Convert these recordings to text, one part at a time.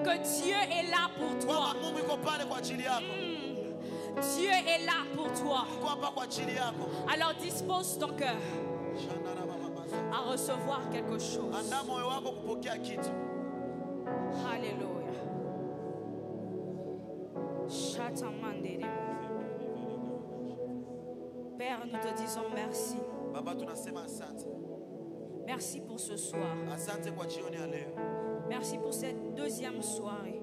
Que Dieu est là pour toi. Dieu est là pour toi. Alors dispose ton cœur à recevoir quelque chose. Alléluia. Père, nous te disons merci. Merci pour ce soir. Merci pour cette deuxième soirée.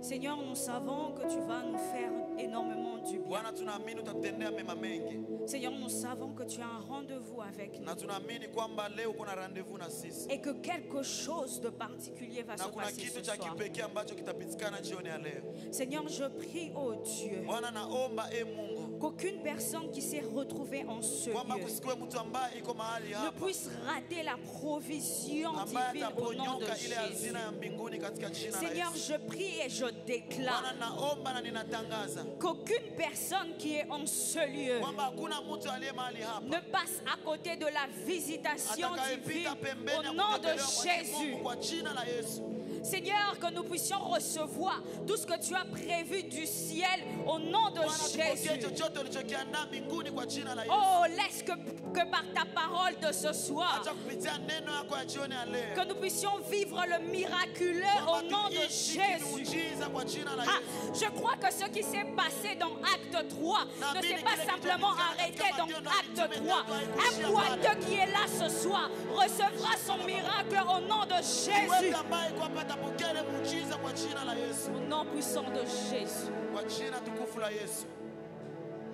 Seigneur, nous savons que tu vas nous faire énormément du bien. Seigneur, nous savons que tu as un rendez-vous avec nous. Et que quelque chose de particulier va se passer ce soir. Seigneur, je prie, oh Dieu, qu'aucune personne qui s'est retrouvée en ce lieu ne puisse rater la provision divine au nom de Jésus. Seigneur, je prie et je déclare qu'aucune personne qui est en ce lieu ne passe à côté de la visitation divine au nom de Jésus. Seigneur, que nous puissions recevoir tout ce que tu as prévu du ciel au nom de Jésus. Oh, laisse que par ta parole de ce soir, que nous puissions vivre le miraculeux au nom de Jésus. Ah, je crois que ce qui s'est passé dans Acte 3 ne s'est pas simplement arrêté dans Acte 3. Un boiteux qui est là ce soir recevra son miracle au nom de Jésus. Au nom puissant de Jésus.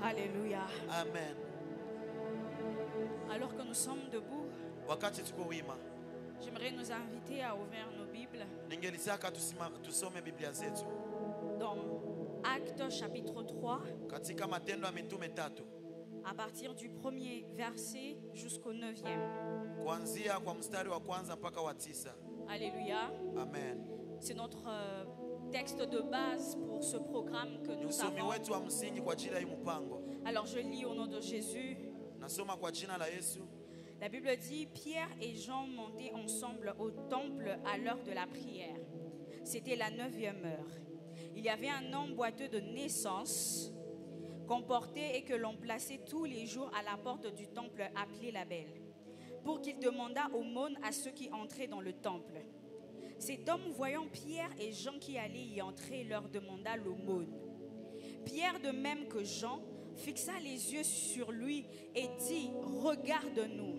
Alléluia. Amen. Alors que nous sommes debout, j'aimerais nous inviter à ouvrir nos Bibles dans Actes chapitre 3, à partir du premier verset jusqu'au 9e. Alléluia. Amen. C'est notre texte de base pour ce programme que nous avons. Alors je lis au nom de Jésus. La Bible dit: Pierre et Jean montaient ensemble au temple à l'heure de la prière. C'était la 9e heure. Il y avait un homme boiteux de naissance qu'on portait et que l'on plaçait tous les jours à la porte du temple appelé la Belle, pour qu'il demandât aumône à ceux qui entraient dans le temple. Cet homme, voyant Pierre et Jean qui allaient y entrer, leur demanda l'aumône. Pierre, de même que Jean, fixa les yeux sur lui et dit: Regarde-nous.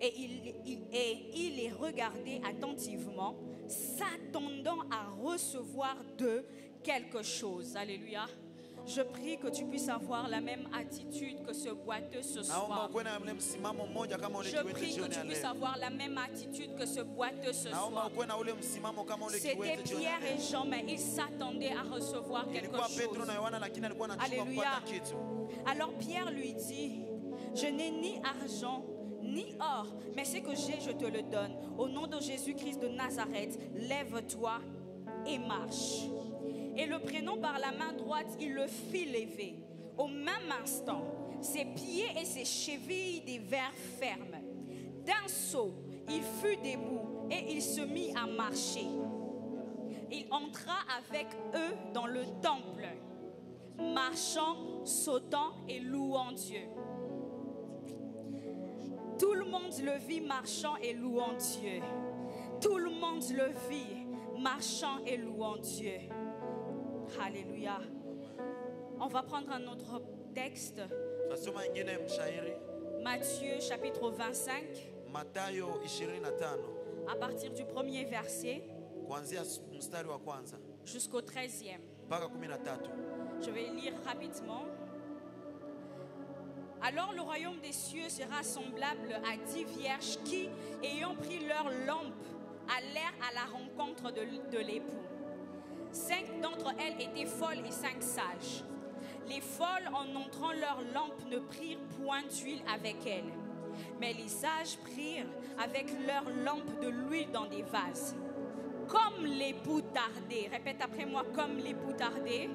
Et il les regardait attentivement, s'attendant à recevoir d'eux quelque chose. Alléluia. Je prie que tu puisses avoir la même attitude que ce boiteux ce soir. Je prie que tu puisses avoir la même attitude que ce boiteux ce soir. C'était Pierre et Jean, mais ils s'attendaient à recevoir quelque chose. Alléluia. Alors Pierre lui dit: Je n'ai ni argent ni or, mais ce que j'ai, je te le donne. Au nom de Jésus-Christ de Nazareth, lève-toi et marche. Et le prenant par la main droite, il le fit lever. Au même instant, ses pieds et ses chevilles devinrent fermes. D'un saut, il fut debout et il se mit à marcher. Il entra avec eux dans le temple, marchant, sautant et louant Dieu. Tout le monde le vit marchant et louant Dieu. Tout le monde le vit marchant et louant Dieu. Alléluia. On va prendre un autre texte. Matthieu chapitre 25. À partir du premier verset jusqu'au 13e. Je vais lire rapidement. Alors le royaume des cieux sera semblable à 10 vierges qui, ayant pris leur lampe, allèrent à la rencontre de l'époux. 5 d'entre elles étaient folles et 5 sages. Les folles, en entrant leur lampe, ne prirent point d'huile avec elles. Mais les sages prirent avec leur lampe de l'huile dans des vases. Comme l'époux tardait. Répète après moi: comme l'époux tardait.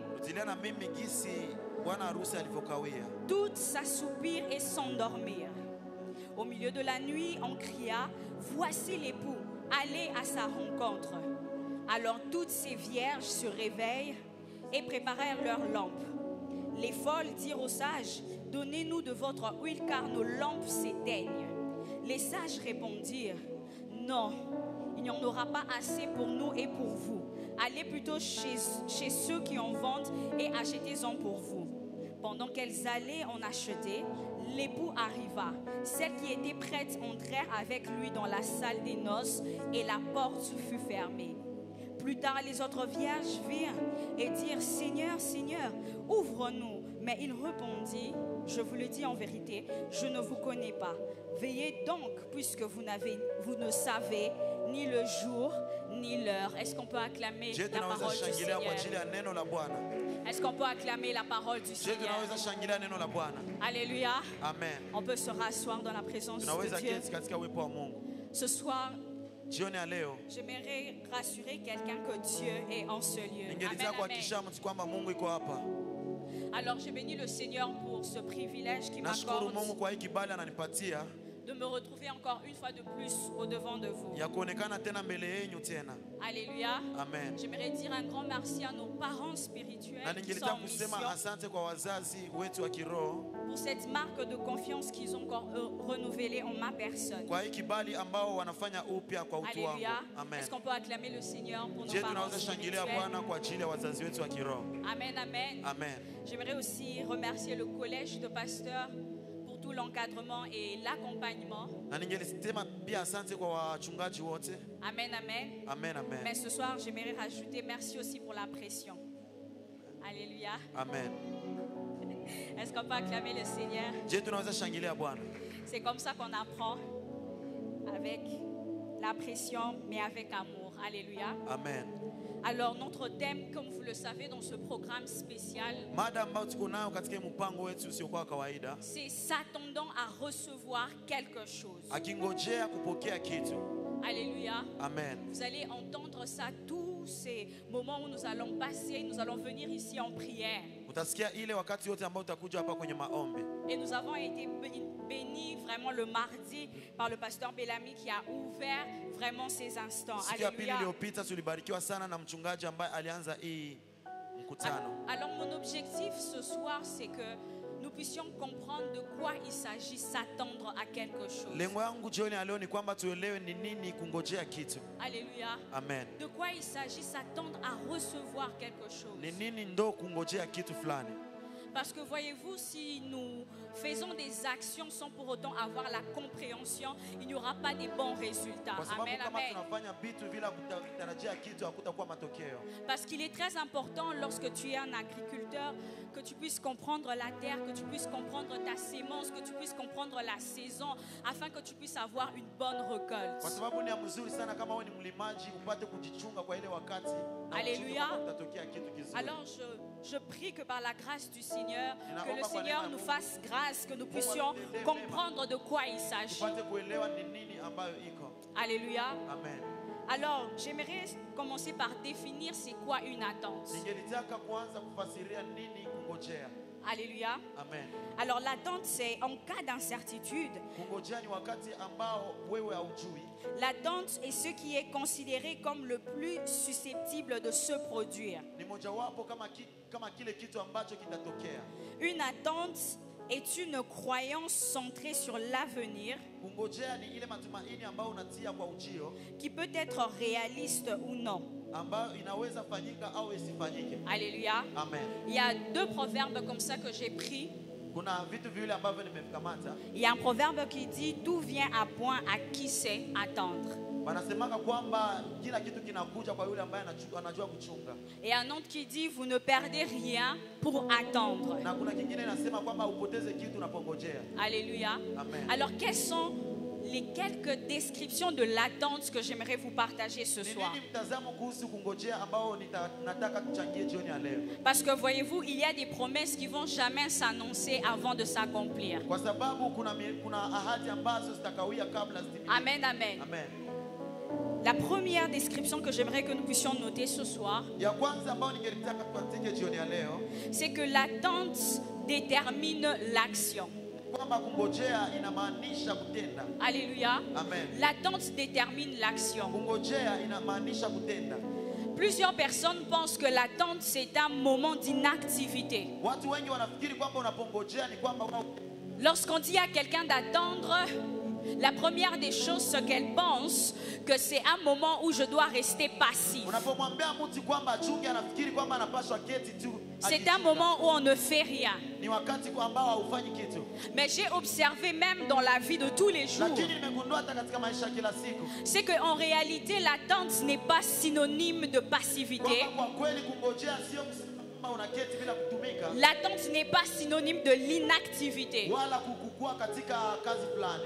Toutes s'assoupirent et s'endormirent. Au milieu de la nuit, on cria: Voici l'époux, aller à sa rencontre. Alors toutes ces vierges se réveillent et préparèrent leurs lampes. Les folles dirent aux sages, « Donnez-nous de votre huile car nos lampes s'éteignent. » Les sages répondirent, « Non, il n'y en aura pas assez pour nous et pour vous. Allez plutôt chez ceux qui en vendent et achetez-en pour vous. » Pendant qu'elles allaient en acheter, l'époux arriva. Celles qui étaient prêtes entrèrent avec lui dans la salle des noces et la porte fut fermée. Plus tard, les autres vierges virent et dirent, « Seigneur, Seigneur, ouvre-nous. » Mais il répondit, « Je vous le dis en vérité, je ne vous connais pas. Veillez donc, puisque vous ne savez ni le jour ni l'heure. » Est-ce qu'on peut acclamer la parole du Seigneur? Est-ce qu'on peut acclamer la parole du Seigneur? Alléluia. Amen. On peut se rasseoir dans la présence de Dieu. Ce soir, j'aimerais rassurer quelqu'un que Dieu est en ce lieu. Amen, amen. Alors j'ai béni le Seigneur pour ce privilège qui m'accorde de me retrouver encore une fois de plus au devant de vous. Alléluia. Amen. J'aimerais dire un grand merci à nos parents spirituels qui sont en mission pour cette marque de confiance qu'ils ont encore renouvelée en ma personne. Alléluia. Est-ce qu'on peut acclamer le Seigneur pour nos parents spirituels? Amen, amen. Amen. J'aimerais aussi remercier le collège de pasteurs pour tout l'encadrement et l'accompagnement. Amen, amen. Amen, amen. Mais ce soir, j'aimerais rajouter merci aussi pour la pression. Alléluia. Amen. Est-ce qu'on peut acclamer le Seigneur? C'est comme ça qu'on apprend, avec la pression, mais avec amour. Alléluia. Amen. Alors notre thème, comme vous le savez, dans ce programme spécial, c'est s'attendant à recevoir quelque chose. Alléluia. Amen. Vous allez entendre ça tous ces moments où nous allons passer. Nous allons venir ici en prière. Et nous avons été bénis vraiment le mardi par le pasteur Bellamy qui a ouvert vraiment ces instants. Alléluia. Alors mon objectif ce soir, c'est que nous puissions comprendre de quoi il s'agit, s'attendre à quelque chose. Alléluia. Amen. De quoi il s'agit, s'attendre à recevoir quelque chose. Parce que voyez-vous, si nous faisons des actions sans pour autant avoir la compréhension, il n'y aura pas de bons résultats. Amen, amen. Parce qu'il est très important lorsque tu es un agriculteur que tu puisses comprendre la terre, que tu puisses comprendre ta sémence, que tu puisses comprendre la saison, afin que tu puisses avoir une bonne récolte. Alléluia. Alors je prie que par la grâce du Seigneur, que le Seigneur nous fasse grâce, que nous puissions comprendre de quoi il s'agit. Alléluia. Amen. Alors, j'aimerais commencer par définir c'est quoi une attente. Alléluia. Amen. Alors, l'attente, c'est en cas d'incertitude. L'attente est ce qui est considéré comme le plus susceptible de se produire. Une attente est une croyance centrée sur l'avenir qui peut être réaliste ou non. Alléluia. Amen. Il y a deux proverbes comme ça que j'ai pris. Il y a un proverbe qui dit « Tout vient à point à qui sait attendre ». Et un autre qui dit « Vous ne perdez rien pour attendre ». Alléluia. Amen. Alors, quelles sont les quelques descriptions de l'attente que j'aimerais vous partager ce soir? Parce que voyez-vous, il y a des promesses qui vont jamais s'annoncer avant de s'accomplir. Amen, amen. Amen. La première description que j'aimerais que nous puissions noter ce soir, c'est que l'attente détermine l'action. Alléluia. Amen. L'attente détermine l'action. Kungojea inamaanisha kutenda. Plusieurs personnes pensent que l'attente c'est un moment d'inactivité. Watu wengi wanafikiri kwamba unapongojea ni kwamba Lorsqu'on dit à quelqu'un d'attendre, la première des choses, ce qu'elle pense, que c'est un moment où je dois rester passif. unapomwambia mtu kwamba achunge anafikiri kwamba anapaswa keti tu. C'est un moment où on ne fait rien. Ni wakati ambao haufanyi kitu. Mais j'ai observé même dans la vie de tous les jours, Lakini nimegundua hata katika maisha kila siku. c'est qu'en réalité, l'attente n'est pas synonyme de passivité. Kwa kweli kungojea sio kusema unaketi bila kutumika. L'attente n'est pas synonyme de l'inactivité. Wala kukukua katika kazi fulani.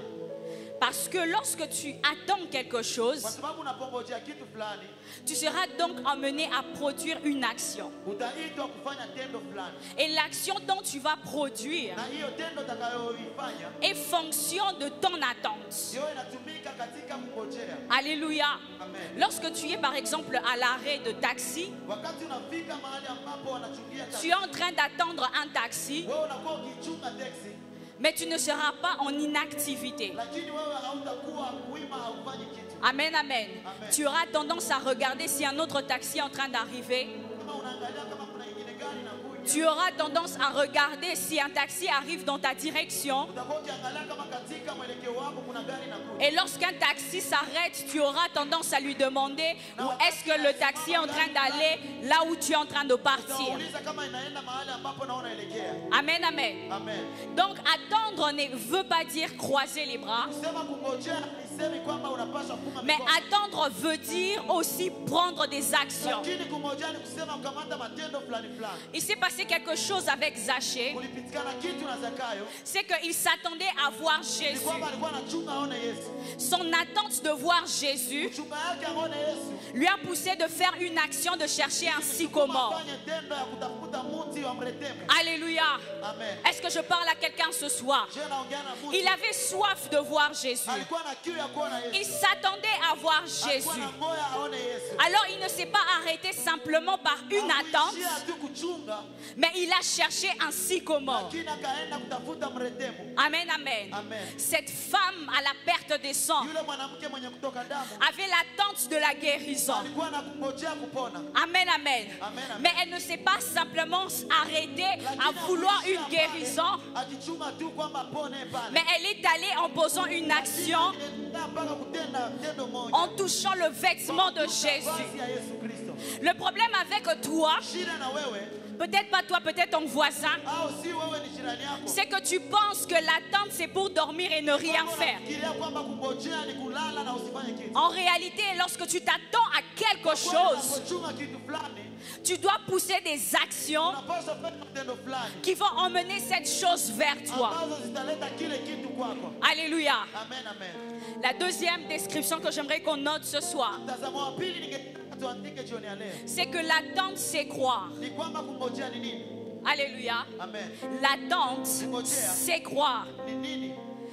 Parce que lorsque tu attends quelque chose, Kwa sababu unapongojea kitu fulani, tu seras donc amené à produire une action. utaitwa kufanya tendo fulani. Et l'action dont tu vas produire Na hiyo tendo utakayoifanya est fonction de ton attente. ndio inatumika katika kungojea. Alléluia. Amen. Lorsque tu es par exemple à l'arrêt de taxi, Wakati unafika mahali ambapo wanachungia tu taksi, es en train d'attendre un taxi, wewe unakuwa ukichunga taksi, mais tu ne seras pas en inactivité. lakini wewe hautakuwa wima, haufanyi kitu. Amen, amen. Amen. Tu auras tendance à regarder si un autre taxi est en train d'arriver. Kama unaangalia kama kuna ingine gari inakuja, Tu auras tendance à regarder si un taxi arrive dans ta direction. utakuwa ukiangalia kama katika mwelekeo wako kuna gari inakuja. Et lorsqu'un taxi s'arrête, tu auras tendance à lui demander où est-ce que le taxi est en train d'aller, là où tu es en train de partir. Utauliza kama inaenda mahali ambapo naona elekea. Amen, amen. Amen. Donc attendre ne veut pas dire croiser les bras, Kusema kungojea nisemi kwamba unapaswa kufunga mais mikono. attendre veut dire aussi prendre des actions. Lakini kungojea ni kusema ukamata matendo fulani fulani. Il s'est passé quelque chose avec Zachée, Kulipitikana kitu na Zakayo, c'est qu'il s'attendait à voir ni Jésus. kwamba alikuwa anachunga aone Yesu. Son attente de voir Jésus Chunga yake aone Yesu. lui a poussé de faire une action de chercher un sycomore. Afanye tendo ya kutafuta mti wa mretemu. Alléluia. Amen. Est-ce que je parle à quelqu'un ce soir? Je naongea na mtu. Il avait soif de voir Jésus. Alikuwa na kiu ya kuona Yesu. Il s'attendait à voir Alikuwa Jésus. na ngoya aone Yesu. Alors il ne s'est pas arrêté simplement par une attente, Hakuishia tu kuchunga, mais il a cherché un sycomore. lakini akaenda kutafuta mretemu. Amen, amen. Amen. Cette femme à la perte des sangs Yule mwanamke mwenye kutoka damu avait l'attente de la guérison. alikuwa anakungojea kupona. Amen, amen. Amen, amen. Mais elle ne s'est pas simplement arrêtée à vouloir une guérison, Akichunga tu kwamba apone pale. mais elle est allée en posant une action, Mpaka kutenda tendo moja. en touchant le vêtement de Jésus. Vazi ya Yesu Kristo. Le problème avec toi, Shida na wewe peut-être pas toi, peut-être ton voisin, au si wewe ni jirani yako. c'est que tu penses que l'attente c'est pour dormir et ne rien faire. Unafikiria kwamba kungojea ni kulala na usifanye kitu. En réalité, lorsque tu t'attends à quelque chose, Unapochunga kitu fulani, tu dois pousser des actions unapaswa kufanya matendo fulani qui vont emmener cette chose vers toi. ambazo zitaleta kile kitu kwako. Alléluia. Amen, amen. La deuxième description que j'aimerais qu'on note ce soir, Mtazamo wa pili ningetaka tuandike jioni ya leo. c'est que l'attente c'est croire. Ni kwamba kungojea ni nini? Alléluia. Amen. L'attente c'est croire. Ni nini?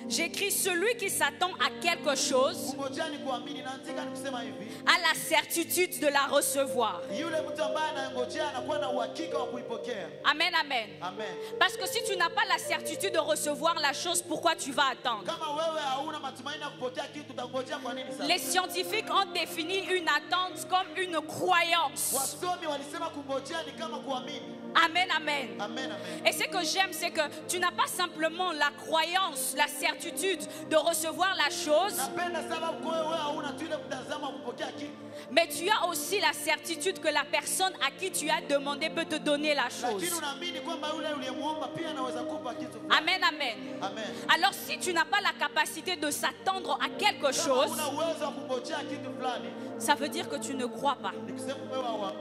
J'écris celui qui s'attend à quelque chose Kungojea ni kuamini, na nataka nikusema hivi. a la certitude de la recevoir. Yule mtu ambaye anangojea anakuwa na uhakika wa kuipokea. Amen, amen. Amen. Parce que si tu n'as pas la certitude de recevoir la chose, pourquoi tu vas attendre? Kama wewe hauna matumaini ya kupokea kitu, utangojea kwa nini sasa? Les scientifiques ont défini une attente comme une croyance. Wasomi walisema kungojea ni kama kuamini. Amen, amen. Amen, amen. Et ce que j'aime, c'est que tu n'as pas simplement la croyance, la certitude de recevoir la chose, Napenda sababu kwa wewe hauna tu ile mtazamo wa kupokea kitu. mais tu as aussi la certitude que la personne à qui tu as demandé peut te donner la Lakini chose. unaamini kwamba yule uliyemuomba pia anaweza kupa kitu. Amen, amen. Amen. Alors si tu n'as pas la capacité de s'attendre à quelque Kama chose, una uwezo wa kungojea kitu fulani, ça veut dire que tu ne crois pas. ni kusema wewe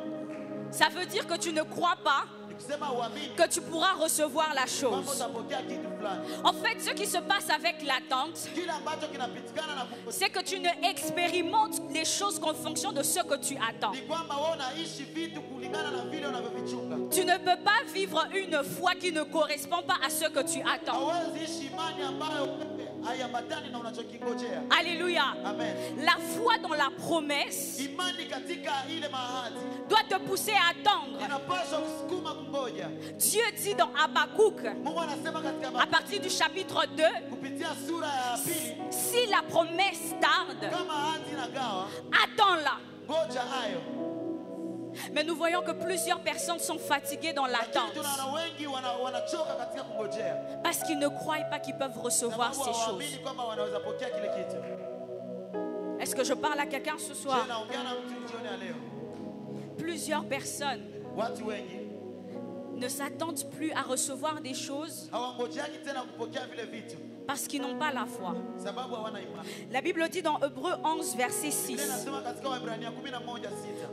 Ça veut dire que tu ne crois pas ni kusema uamini que tu pourras recevoir la kwamba chose. utapokea kitu fulani. En fait, ce qui se passe avec l'attente, Kile ambacho kinapitikana na kungojea c'est que tu ne expérimentes les choses qu'en fonction de ce que tu attends. ni kwamba wewe unaishi vitu kulingana na vile unavyovichunga. Tu ne peux pas vivre une foi qui ne correspond pas à ce que tu attends. Hauwezi ishi imani ambayo haiambatani na unachokingojea. Alléluia. Amen. La foi dans la promesse Imani katika ile mahadi doit te pousser à attendre. inapaswa kusukuma kungoja. Dieu dit dans Habakkuk, Mungu anasema katika à partir du chapitre 2, kupitia sura ya pili, si la promesse tarde, kama ahadi inagawa, attends-la. ngoja hayo. Mais nous voyons que plusieurs personnes sont fatiguées dans Lakini l'attente tunaona wengi wanachoka katika kungojea. parce qu'ils ne croient pas qu'ils peuvent recevoir Sababu ces hawaamini choses. kwamba wanaweza pokea kile kitu. Est-ce que je parle à quelqu'un ce Je soir? naongea na mtu jioni ya leo. Plusieurs personnes Watu wengi ne s'attendent plus à recevoir des choses hawangojeagi tena kupokea vile vitu parce qu'ils n'ont pas la foi. sababu hawana imani. La Bible dit dans Hébreux 11, verset Biblia 6. inasema katika Waebrania 11:6.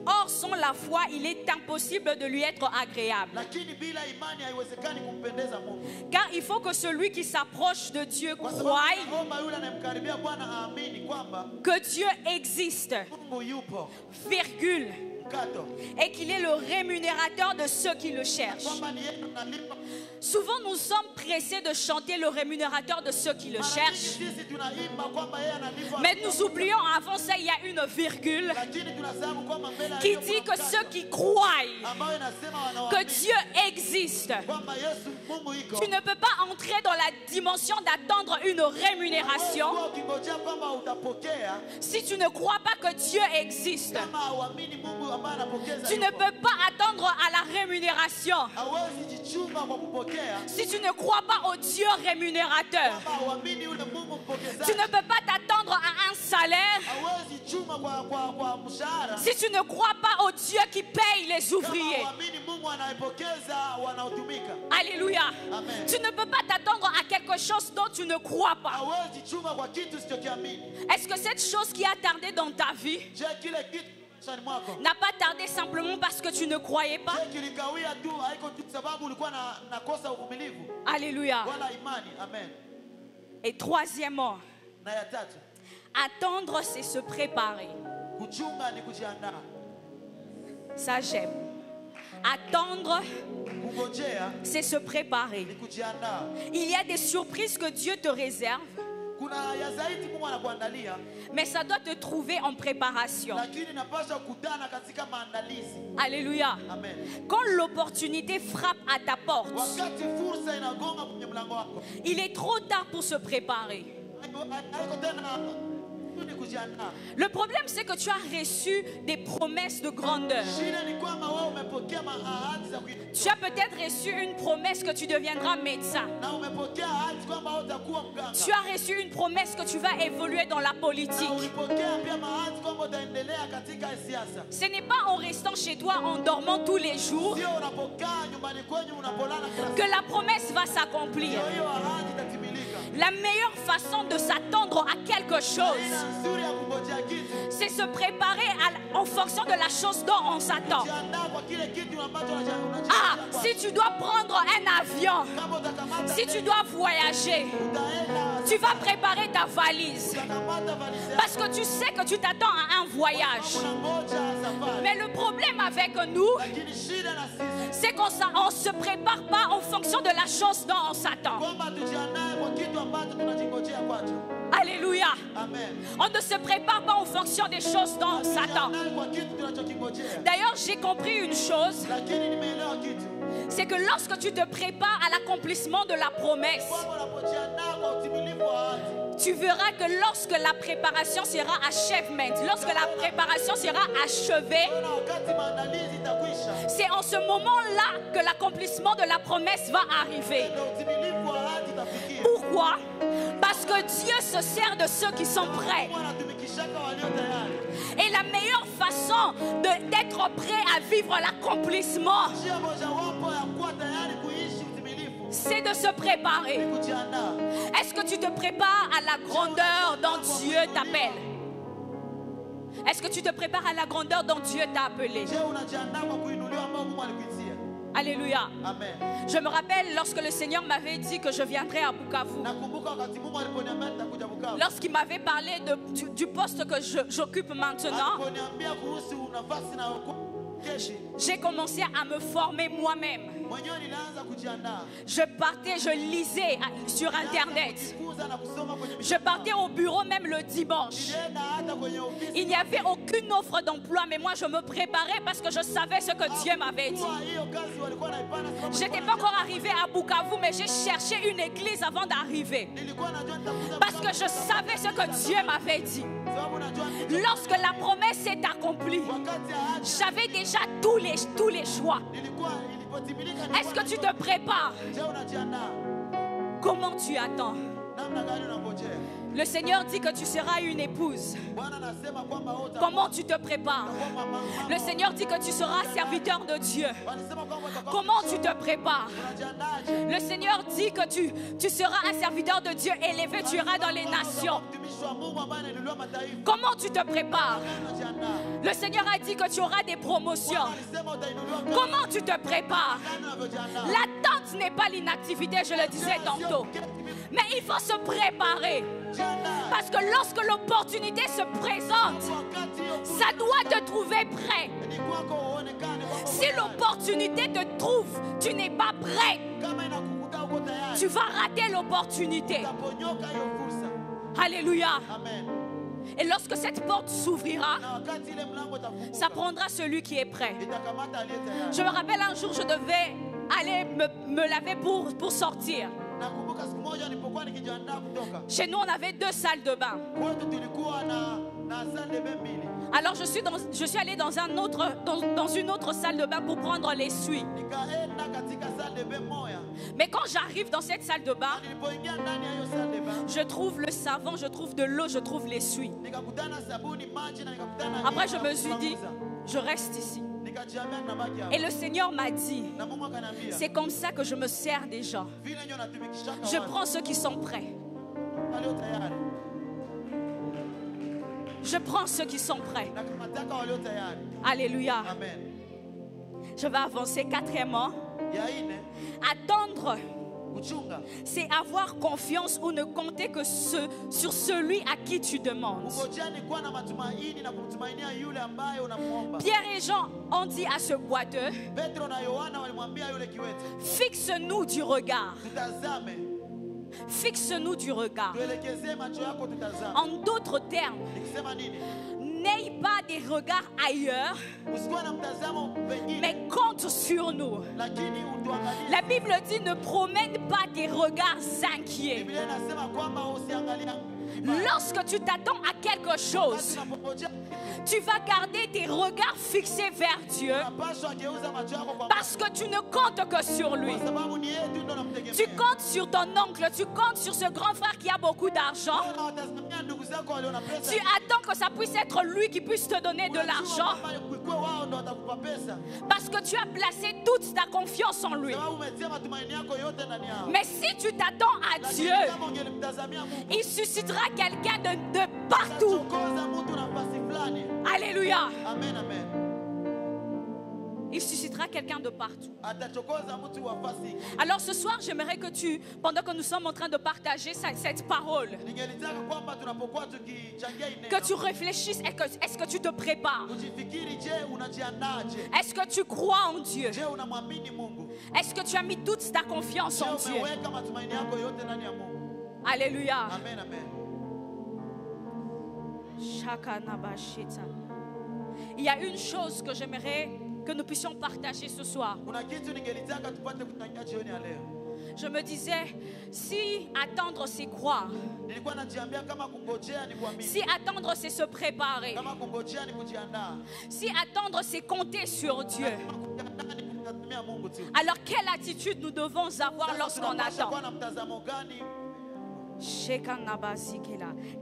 Or, sans la foi, il est impossible de lui être agréable. Lakini bila imani haiwezekani kumpendeza Mungu. Car il faut que celui qui s'approche de Dieu Kwa sababu croie naomba yule anayemkaribia Bwana aamini kwamba que Dieu existe, Mungu yupo, virgule, kato, et qu'il est le rémunérateur de ceux qui le cherchent. kwamba ni yeye analipa. Souvent, nous sommes pressés de chanter le rémunérateur de ceux qui le Mara nyingi cherchent. sisi tunaimba kwamba yeye analipa. Mais nous oublions, avant ça, il y a une virgule Lakini tunasahau kwamba mbele ya qui hiyo dit kuna que mkato ceux qui croient ambayo inasema que wanaoamini Dieu existe, kwamba Yesu Mungu iko. tu ne peux pas entrer dans la dimension d'attendre une rémunération Wewe ukingojea kwamba utapokea si tu ne crois pas que Dieu existe. kama hauamini Mungu ambaye anapokeza. Tu ne yupo. peux pas attendre à la rémunération Hawezi jichunga kwa kupokea si tu ne crois pas au Dieu rémunérateur. kama hauamini yule Mungu Tu mpokezaji. ne peux pas t'attendre à un salaire Hawezi chuma kwa mshahara si tu ne crois pas au Dieu qui paye les kama ouvriers. hauamini Mungu anayepokeza wanaotumika. Alléluia. Amen. Tu ne peux pas t'attendre à quelque chose dont tu ne crois pas. Hawezi chuma kwa kitu usichokiamini. Est-ce que cette chose qui a tardé dans ta vie Je, kile kitu maishani mwako n'a pas tardé simplement parce que tu ne croyais pas? je, kilikawia tu, haiko tu sababu ulikuwa nakosa uvumilivu Alléluia. wala imani. Amen. Et troisièmement, Na ya tatu, attendre, c'est se préparer. kuchunga ni kujiandaa. Ça, j'aime. Attendre, Kungojea c'est se préparer. ni kujiandaa. Il y a des surprises que Dieu te réserve, Kuna ya zaidi Mungu anakuandalia, mais ça doit te trouver en préparation. lakini napaswa kukutana katika maandalizi. Alléluia. Amen. Quand l'opportunité frappe à ta porte, Wakati fursa inagonga kwenye mlango wako, il est trop tard pour se préparer. haiko tena ni kujiandaa. Le problème, c'est que tu as reçu des promesses de grandeur. Shida ni kwamba wewe umepokea ahadi za Tu as peut-être reçu une promesse que tu deviendras médecin. na umepokea ahadi kwamba wewe utakuwa mganga. Tu as reçu une promesse que tu vas évoluer dans la Na politique. ulipokea pia ahadi kwamba utaendelea katika siasa. Ce n'est pas en restant chez toi, en dormant tous les jours, Sio unapokaa nyumbani kwenyu unapolala kila que siku. la promesse va s'accomplir. Hiyo ahadi itatimilika. La meilleure façon de s'attendre à quelque chose, Aina nzuri ya kungojea kitu. c'est se préparer en fonction de la chose dont on s'attend. Jiandaa kwa kile kitu ambacho Ah, si tu dois prendre un avion, kama utakamata si tu dois voyager, utaenda tu vas préparer ta valise. utakamata valise yako. Parce que tu sais que tu t'attends à un voyage. Unangoja safari. Mais le problème avec nous, Lakini shida na sisi c'est qu'on ne se prépare pas en fonction de la chose dont on s'attend. kwamba tujiandae kwa kitu ambacho tunajingojea kwacho. Alléluia. Amen. On ne se prépare pas en fonction des choses dont on s'attend. Tujiandae kwa kitu tunachokingojea. D'ailleurs, j'ai compris une chose, Lakini nimeelewa kitu. c'est que lorsque tu te prépares à l'accomplissement de la promesse, Kwamba unapojiandaa kwa utimilifu wa ahadi. tu verras que lorsque la préparation sera achèvement, lorsque la préparation sera achevée, Na wakati maandalizi itakwisha, c'est en ce moment-là que l'accomplissement de la promesse va arriver. ndio utimilifu wa ahadi utafikia. Pourquoi? Parce que Dieu se sert de ceux qui sont prêts. Mungu anatumikishaka walio tayari. Et la meilleure façon d'être prêt à vivre l'accomplissement, Njia mojawapo ya kuwa tayari kuishi utimilifu c'est de se préparer. ni kujiandaa. Est-ce que tu te prépares à la grandeur dont Dieu t'appelle? Est-ce que tu te prépares à la grandeur dont Dieu t'a appelé? Je, unajiandaa kwa kuinuliwa ambao Mungu alikuitia. Alléluia. Amen. Je me rappelle lorsque le Seigneur m'avait dit que je viendrais à Bukavu. Nakumbuka wakati Mungu aliponiambia nitakuja Bukavu. Lorsqu'il m'avait parlé du poste que j'occupe maintenant, Aliponiambia kuhusu nafasi na j'ai commencé à me former moi-même. Je partais, je lisais sur Internet. Je partais au bureau même le dimanche. Il n'y avait aucune offre d'emploi, mais moi je me préparais parce que je savais ce que Dieu m'avait dit. Je n'étais pas encore arrivée à Bukavu, mais j'ai cherché une église avant d'arriver. Parce que je savais ce que Dieu m'avait dit. Lorsque la promesse s'est accomplie, j'avais déjà tous les choix. Est-ce que tu te prépares? Comment tu attends? Le Seigneur dit que tu seras une épouse. Comment tu te prépares? Le Seigneur dit que tu seras serviteur de Dieu. Comment tu te prépares? Le Seigneur dit que tu seras un serviteur de Dieu élevé, tu iras dans les nations. Comment tu te prépares? Le Seigneur a dit que tu auras des promotions. Comment tu te prépares? L'attente n'est pas l'inactivité, je le disais tantôt. Mais il faut se préparer. Parce que lorsque l'opportunité se présente, ça doit te trouver prêt. Si l'opportunité te trouve, tu n'es pas prêt, tu vas rater l'opportunité. Alléluia. Et lorsque cette porte s'ouvrira, ça prendra celui qui est prêt. Je me rappelle un jour, je devais aller me laver pour sortir. Chez nous, on avait 2 salles de bain. Alors je suis allée dans une autre salle de bain pour prendre l'essuie. Mais quand j'arrive dans cette salle de bain, je trouve le savon, je trouve de l'eau, je trouve l'essuie. Après, je me suis dit, je reste ici. Et le Seigneur m'a dit, c'est comme ça que je me sers des gens. Je prends ceux qui sont prêts. Je prends ceux qui sont prêts. Alléluia. Je vais avancer. 4e. Attendre, c'est avoir confiance ou ne compter que sur celui à qui tu demandes. Pierre et Jean ont dit à ce boiteux, fixe-nous du regard. Fixe-nous du regard. En d'autres termes, n'aie pas des regards ailleurs, mais compte sur nous. La Bible dit, ne promène pas tes regards inquiets. Lorsque tu t'attends à quelque chose, tu vas garder tes regards fixés vers Dieu parce que tu ne comptes que sur lui. Tu comptes sur ton oncle, tu comptes sur ce grand frère qui a beaucoup d'argent. Tu attends que ça puisse être lui qui puisse te donner de l'argent parce que tu as placé toute ta confiance en lui. Mais si tu t'attends à Dieu, il suscitera quelqu'un de partout. Alléluia. Amen, amen. Il suscitera quelqu'un de partout. Alors ce soir, j'aimerais que tu, pendant que nous sommes en train de partager cette parole, que tu réfléchisses. Est-ce que tu te prépares? Est-ce que tu crois en Dieu? Est-ce que tu as mis toute ta confiance en Dieu? Alléluia. Amen, amen. Il y a une chose que j'aimerais que nous puissions partager ce soir. Je me disais, si attendre c'est croire, si attendre c'est se préparer, si attendre c'est compter sur Dieu, alors quelle attitude nous devons avoir lorsqu'on attend?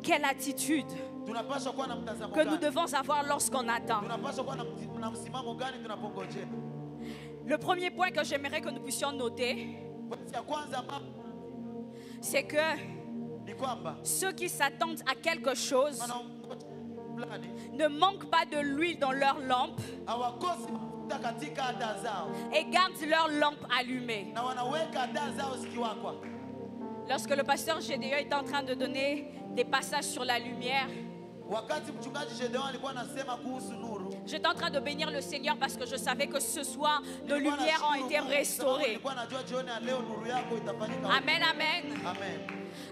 Quelle attitude que nous devons avoir lorsqu'on attend? Le premier point que j'aimerais que nous puissions noter, c'est que ceux qui s'attendent à quelque chose ne manquent pas de l'huile dans leur lampe et gardent leur lampe allumée. Lorsque le pasteur Gédéon est en train de donner des passages sur la lumière, Wakati mchungaji Gedeon alikuwa anasema kuhusu nuru, j'étais en train de bénir le Seigneur parce que je savais que ce soir, nos lumières ont été restaurées. nilikuwa najua jioni ya leo nuru yako itafanyika. Amen, amen. Amen.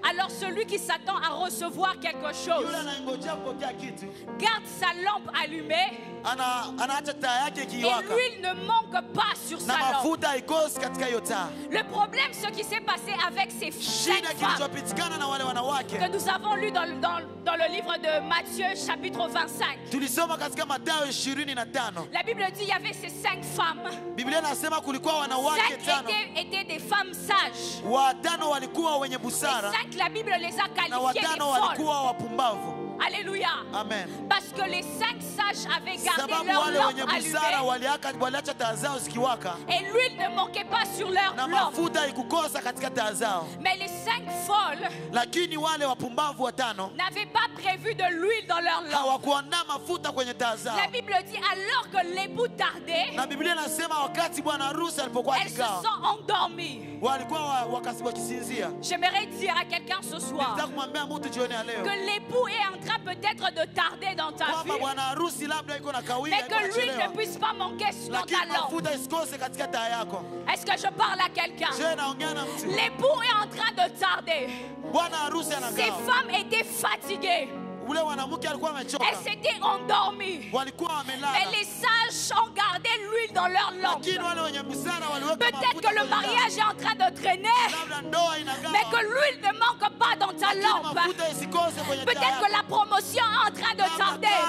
Alors celui qui s'attend à recevoir quelque chose, Yule anayengojea kupokea kitu, garde sa lampe allumée anaacha taa yake et ikiwaka. l'huile ne manque pas sur Na sa lampe. mafuta haikosi katika hiyo taa. Le problème, ce qui s'est passé avec ces cinq Shida femmes kilichopitikana na wale wanawake, que nous avons lu dans le livre de Matthieu chapitre 25. tulisoma katika Mathayo 25. La Bible dit il y avait ces 5 femmes. Biblia inasema kulikuwa wanawake 5 5. étaient des femmes sages. Watano walikuwa wenye Et busara 5, la Bible les a na qualifiées des watano folles. walikuwa wapumbavu. Alléluia. Amen. Parce que les 5 sages avaient gardé Sababu leur wale lampe wenye busara allumée waliacha taa zao zikiwaka et l'huile ne manquait pas sur leur na lampe. mafuta haikukosa katika taa zao. Mais les 5 folles Lakini wale wapumbavu watano n'avaient pas prévu de l'huile dans leur lampe. hawakuandaa mafuta kwenye taa zao. La Bible dit alors que l'époux tardait, Na Biblia inasema wakati bwana harusi alipokuwa elles se akikaa, sont endormies. walikuwa wakisinzia. J'aimerais dire à quelqu'un ce soir Nataka kumwambia mtu jioni ya leo que l'époux est en train peut-être de tarder dans ta kwamba vie, bwana harusi labda iko na kawia, mais iko que l'huile nachelewa, ne puisse pas manquer dans lakini ta lampe. mafuta isikose katika taa yako. Est-ce que je parle à quelqu'un? Je naongea na mtu. L'époux est en train de tarder. Bwana harusi Ces anakaa. femmes étaient fatiguées. Ule mwanamke alikuwa amechoka. Elles s'étaient endormies. Walikuwa Mais wamelala. les sages ont gardé l'huile dans leur lampe. Lakini wale wenye busara waliweka Peut-être mafuta que le kwenye taa. mariage est en train de traîner, Labda ndoa inagawa. mais que l'huile ne manque pas dans ta Lakini lampe. mafuta isikose kwenye taa Peut-être que yako. la promotion est en train de tarder,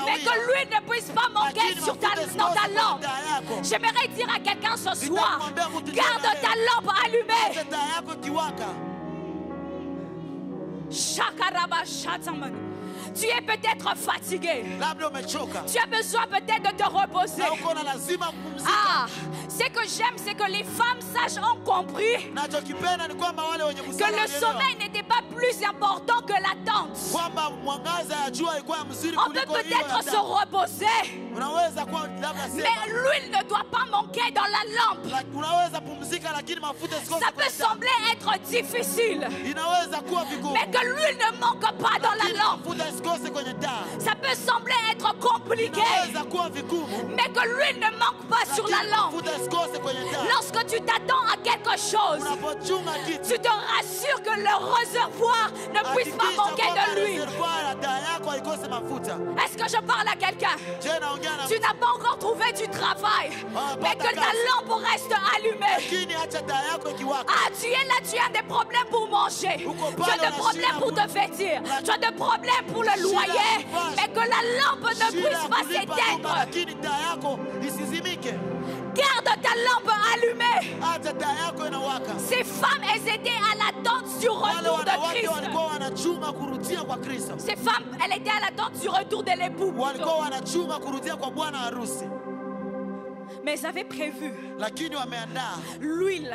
mais que l'huile ne puisse pas manquer Lakini sur mafuta dans ta isikose kwenye lampe. taa yako. J'aimerais dire à quelqu'un ce soir, Nitamwambia mtu garde jioni ya ta leo. lampe allumée. Acha taa yako ikiwaka. Shakaraba shataman. Tu es peut-être fatigué. Labda umechoka. Tu as besoin peut-être de te reposer. Na uko na lazima kupumzika. Ah, ce que j'aime, c'est que les femmes sages ont compris Nachokipenda ni kwamba wale wenye que busara le walielewa sommeil n'était pas plus important que l'attente. kwamba mwangaza ya jua ilikuwa mzuri On peut kuliko hiyo ya peut-être se taa. reposer, Unaweza kuwa labda mais sema l'huile ne doit pas manquer dans la lampe. unaweza pumzika lakini mafuta isikose Ça peut kwenye taa. sembler être difficile, Inaweza kuwa vigumu. mais que l'huile ne manque pas dans la Lakini lampe. mafuta isikose kwenye taa. Ça peut sembler être compliqué, Inaweza kuwa vigumu. mais que l'huile ne manque pas sur la Lakini lampe. mafuta isikose kwenye taa. Lorsque tu t'attends à quelque chose, Unapochunga kitu, tu te rassures que le réservoir ne puisse pas hakikisha manquer kwamba de l'huile. reservoir ya taa yako haikose mafuta. Est-ce que je parle à quelqu'un? Je naongea na Tu n'as pas encore trouvé du travail, mais que ta lampe reste allumée. lakini acha taa yako ikiwaka. Ah, tu es là, tu as des problèmes pour manger. Tu as des problèmes pour te vêtir. Tu as des problèmes pour le loyer. Mais que la lampe ne puisse pas kulipa nyumba, s'éteindre. lakini taa yako isizimike. Garde ta lampe allumée. Acha taa yako inawaka. Ces femmes, elles étaient à l'attente du Wale retour de wanawake Christ. walikuwa wanachunga kurudia kwa Kristo. Ces femmes, elles étaient à l'attente du retour de l'époux. Walikuwa wanachunga kurudia kwa bwana harusi. Mais elles avaient prévu Lakini wameandaa l'huile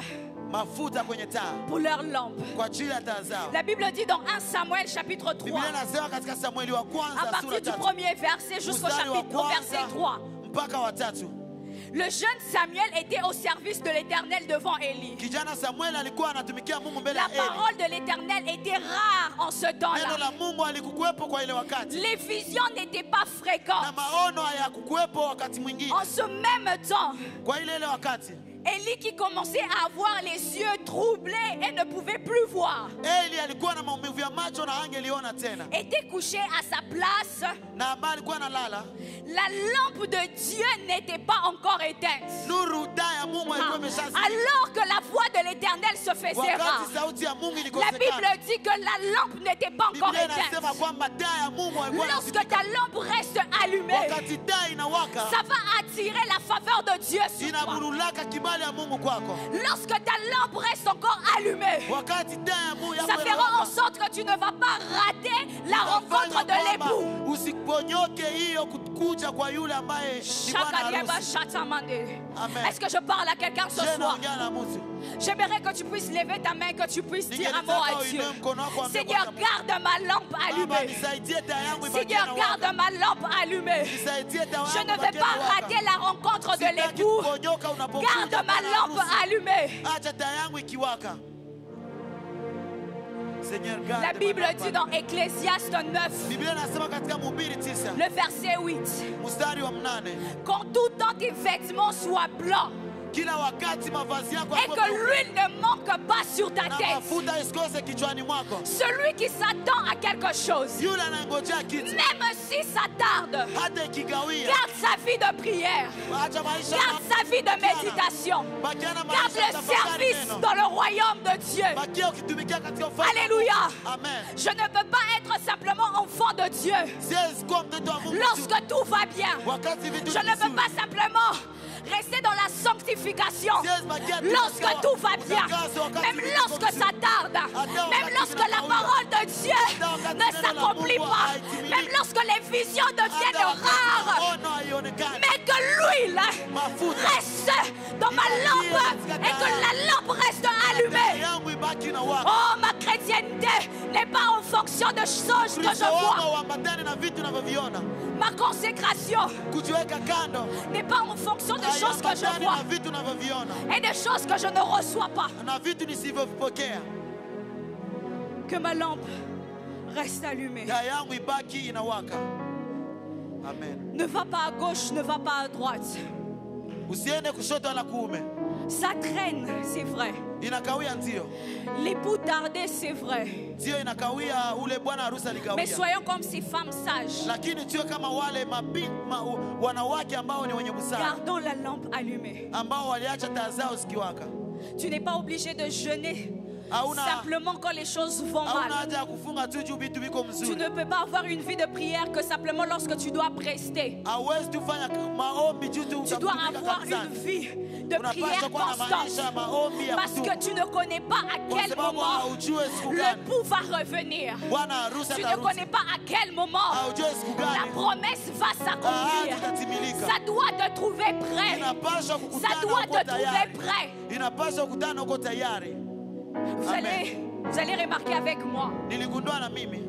mafuta kwenye taa pour leur lampe. kwa ajili ya taa zao. La Bible dit dans 1 Samuel chapitre 3, Biblia inasema katika Samueli wa à kwanza sura partir du 3 premier verset jusqu'au mstari wa chapitre verset kwanza 3. mpaka wa 3. Le jeune Samuel était au service de l'Éternel devant Élie. Kijana Samuel alikuwa anatumikia Mungu mbele La ya Eli. parole de l'Éternel était rare en ce Neno temps-là. la Mungu alikukuwepo kwa ile wakati. Les visions n'étaient pas Na fréquentes. maono hayakukuwepo wakati mwingine. En ce même temps, Kwa ile wakati Élie qui commençait à avoir les yeux troublés et ne pouvait plus voir, Eli alikuwa na maumivu ya macho na hangeliona tena. était couché à sa place. Na ambaye alikuwa analala, La lampe de Dieu n'était pas encore éteinte. nuru taa ya Mungu ilikuwa imeshazima. Alors que la voix de l'Éternel se faisait rare. Wakati sauti ya Mungu La ilikosekana. Bible dit que la lampe n'était pas encore Biblia éteinte. inasema kwamba taa ya Mungu haikuwa Lorsque inasimika. ta lampe reste allumée, Wakati taa inawaka, ça va attirer la faveur de Dieu sur toi. inaburulaka kibali ya Mungu kwako. Lorsque ta lampe reste encore allumée, Wakati taa ya Mungu ça fera en sorte que tu ne vas pas rater la rencontre de l'époux. Usiponyoke hiyo kuja kwa yule ambaye ni bwana Shakarieba harusi. shatamande. Amen. Est-ce que je parle à quelqu'un ce Je soir? naongea na mtu. J'aimerais que tu puisses lever ta main, que tu puisses dire un mot à Ningetaka Dieu. uinue mkono wako ambie Seigneur, Bwana, garde ma lampe Baba, allumée. nisaidie taa yangu ibakie Seigneur, na garde waka. ma lampe allumée. Nisaidie taa Je yangu ne vais ibakie pas na waka. rater la rencontre de Sitaki l'époux. kuponyoka unapokuja Garde ma bwana lampe harusi. allumée. Acha taa yangu ikiwaka. Seigneur, garde La Bible maneno dit dans Ecclésiaste 9, Biblia inasema katika Mhubiri 9 le verset 8, mstari wa 8, qu'en tout temps tes vêtements soient blancs kila wakati mavazi yako et que l'huile ne manque pas sur ta na tête. mafuta isikose kichwani mwako. Celui qui s'attend à quelque chose, Yule anangojea kitu même si ça tarde, hata ikigawia, garde sa vie de prière, acha maisha garde sa vie de méditation, bakiana garde maisha le tafakari service neno. dans le royaume de Dieu. Bakia ukitumikia katika ufalme. Alléluia. Amen. Je ne peux pas être simplement enfant de Dieu Siwezi kuwa mtoto wa Mungu tu lorsque tout va bien. wakati vitu Je ne peux vizuri. pas simplement rester dans la sanctification Siwezi bakia tu lorsque katika tout va bien. utakaso wakati Même vitu lorsque vizuri. ça tarde. Même lorsque la parole de Dieu ne s'accomplit pas. Même lorsque les visions deviennent Hata wakati rares. maono haionekani. Mais que l'huile Mafuta reste dans ma lampe et que la lampe reste allumée. yangu ibaki na wako. Oh, ma chrétienté n'est pas en fonction de choses que je Kristo wako vois. uambatane na vitu unavyoviona. Ma consécration Kujiweka kando n'est pas en fonction des choses que je haiambatani vois na vitu unavyoviona et des choses que je ne reçois pas. na vitu nisivyovipokea. Que ma lampe reste allumée. Taa yangu ibaki inawaka. Amen. Ne va pas à gauche, ne va pas à droite. Usiende kushoto wala kuume. Ça traîne, c'est vrai. Inakawia ndio. L'époux tardait, c'est vrai. Ndio inakawia, ule bwana harusi Mais alikawia. soyons comme ces femmes sages. Lakini tuwe kama wale wanawake ambao ni wenye busara, Gardons la lampe allumée. ambao waliacha taa zao zikiwaka. Tu n'es pas obligé de jeûner Hauna simplement quand les choses vont hauna mal. haja ya kufunga tu juu vitu viko Tu mzuri. ne peux pas avoir une vie de prière que simplement lorsque tu dois prester. Hauwezi tu fanya maombi juu tu Tu dois utatumika avoir une kanisani. vie de prière Unapaswa kuwa na maisha constante. ya maombi ya Parce que kudumu. tu ne connais pas à Kwa quel sababu moment haujue siku le gani pouls va revenir. bwana harusi Tu ne atarudi. connais pas à quel moment Haujue siku la gani promesse va ahadi s'accomplir. itatimilika. Ça doit te trouver prêt. Inapaswa Ça kukutana doit uko te trouver tayari. prêt. Inapaswa kukutana uko tayari. Vous allez remarquer avec moi, Niligundua na mimi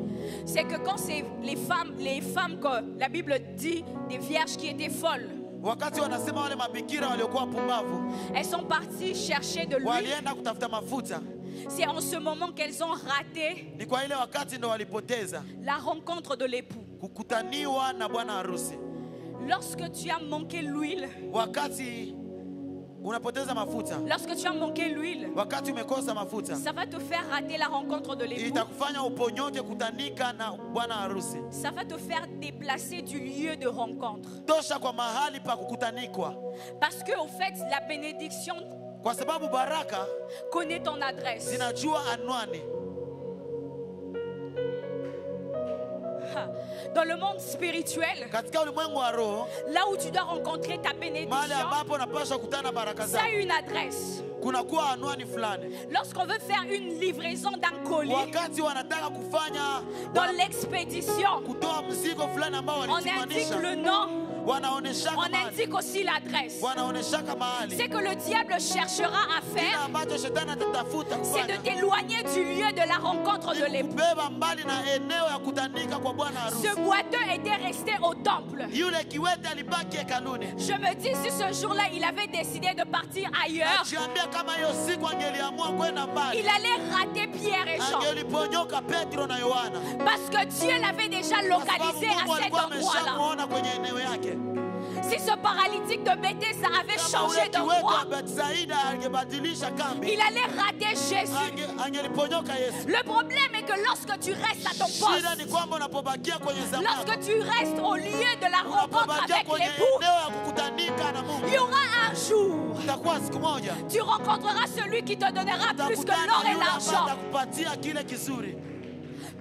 c'est que quand c'est les femmes que la Bible dit, des vierges qui étaient folles, wakati wanasema wale mabikira waliokuwa pumbavu elles sont parties chercher de l'huile. walienda kutafuta mafuta, C'est en ce moment qu'elles ont raté ni kwa ile wakati ndo walipoteza la rencontre de l'époux. kukutaniwa na bwana harusi. Lorsque tu as manqué l'huile, Wakati unapoteza mafuta, lorsque tu as manqué l'huile, wakati umekosa mafuta, ça va te faire rater la rencontre de l'époux. itakufanya uponyoke kutanika na bwana harusi. Ça va te faire déplacer du lieu de rencontre. Tosha kwa mahali pa kukutanikwa, Parce que au fait, la bénédiction kwa sababu baraka connaît ton adresse. zinajua anwani. Dans le monde spirituel, Katika ulimwengu wa roho, là où tu dois rencontrer ta mahali bénédiction, ambapo unapaswa kutana baraka ça zako, a une adresse. kunakuwa anwani fulani. Lorsqu'on veut faire une livraison d'un colis Wakati wanataka kufanya dans l'expédition, kutoa mzigo fulani ambao on indique walitumanisha, le nom, wanaoneshaka on mahali, indique aussi l'adresse. wanaoneshaka mahali. C'est que le diable cherchera à Kile faire, ambacho shetani atatafuta c'est de kufanya t'éloigner du lieu de la rencontre de ni l'époux. kubeba mbali na eneo ya kutanika kwa bwana harusi. Ce boiteux était resté au temple. Yule kiwete alibaki hekaluni. Je me dis, si ce jour-là, il avait décidé de partir ailleurs, Najiambia kama hiyo siku angeliamua kwenda mbali, il allait rater Pierre et Jean. angeliponyoka Petro na Yohana, Parce que Dieu l'avait déjà kwa sababu localisé Mungu à cet alikuwa endroit-là. ameshamuona kwenye eneo yake. Si ce paralytique de Bethesda avait Kama changé ule de kiwete wa voie, Bethsaida angebadilisha kambi, il allait rater Jésus. angeliponyoka Yesu. Le problème est que lorsque tu restes à ton Shida ni poste, kwamba unapobakia kwenye zamu yako, lorsque tu restes au lieu de la rencontre unapobakia avec kwenye l'époux, eneo ya kukutanika na Mungu, il y aura un jour, utakuwa siku moja tu rencontreras celui qui te donnera plus que utakutana l'or na et yule ambaye l'argent. atakupatia kile kizuri.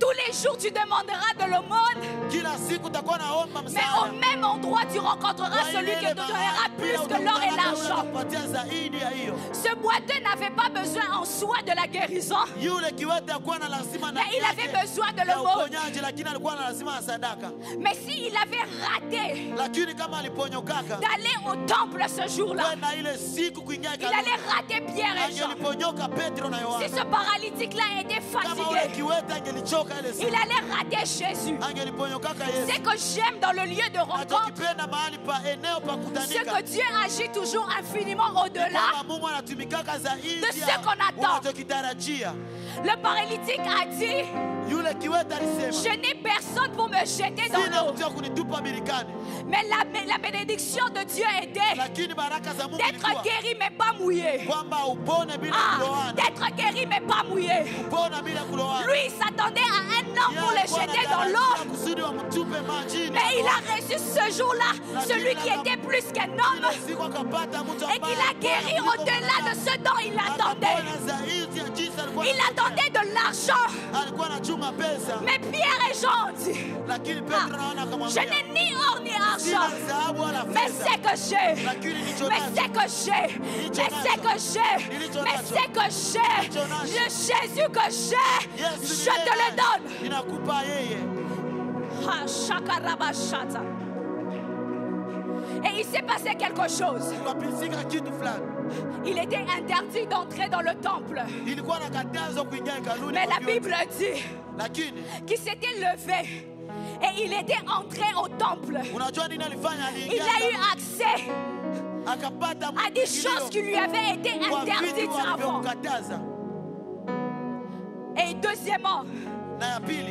Tous les jours, tu demanderas de l'aumône, Kila siku utakuwa naomba mais au msaada. même endroit, tu rencontreras Kwa celui ile qui te donnera plus que l'or et l'argent. atakupatia zaidi ya hiyo. Ce boiteux n'avait pas besoin en soi de la guérison, Yule kiwete hakuwa na lazima na mais il avait besoin de ya l'aumône. uponyaji, lakini alikuwa na lazima ya sadaka. Mais s'il avait raté Lakini kama aliponyokaka d'aller au temple ce jour-là, kwenda ile siku kuingia il hekaluni, allait rater Pierre et Jean. angeliponyoka Petro na Si Yohana. ce paralytique-là était Kama ule fatigué, kiwete angelichoka il allait rater Jésus. C'est que j'aime dans le lieu de rencontre, c'est que Dieu agit toujours infiniment au-delà de ce qu'on attend. Le paralytique a dit, je n'ai personne pour me jeter dans l'eau. Mais la bénédiction de Dieu était d'être guéri mais pas mouillé. D'être guéri mais pas mouillé. Lui, il s'attendait à un homme pour le jeter dans l'eau. Mais il a reçu ce jour-là celui qui était plus qu'un homme et qui l'a guéri au-delà de ce dont il attendait. Il attendait de l'argent. Mais Pierre et Jean ont dit, je n'ai ni or ni argent, mais c'est que j'ai, mais c'est que j'ai, mais c'est que j'ai, mais c'est que j'ai, le Jésus que j'ai, je te le donne. Et il s'est passé quelque chose. Il était interdit d'entrer dans le temple. Mais la Bible dit qu'il s'était levé et il était entré au temple. Il a eu accès à des choses qui lui avaient été interdites avant. Et deuxièmement,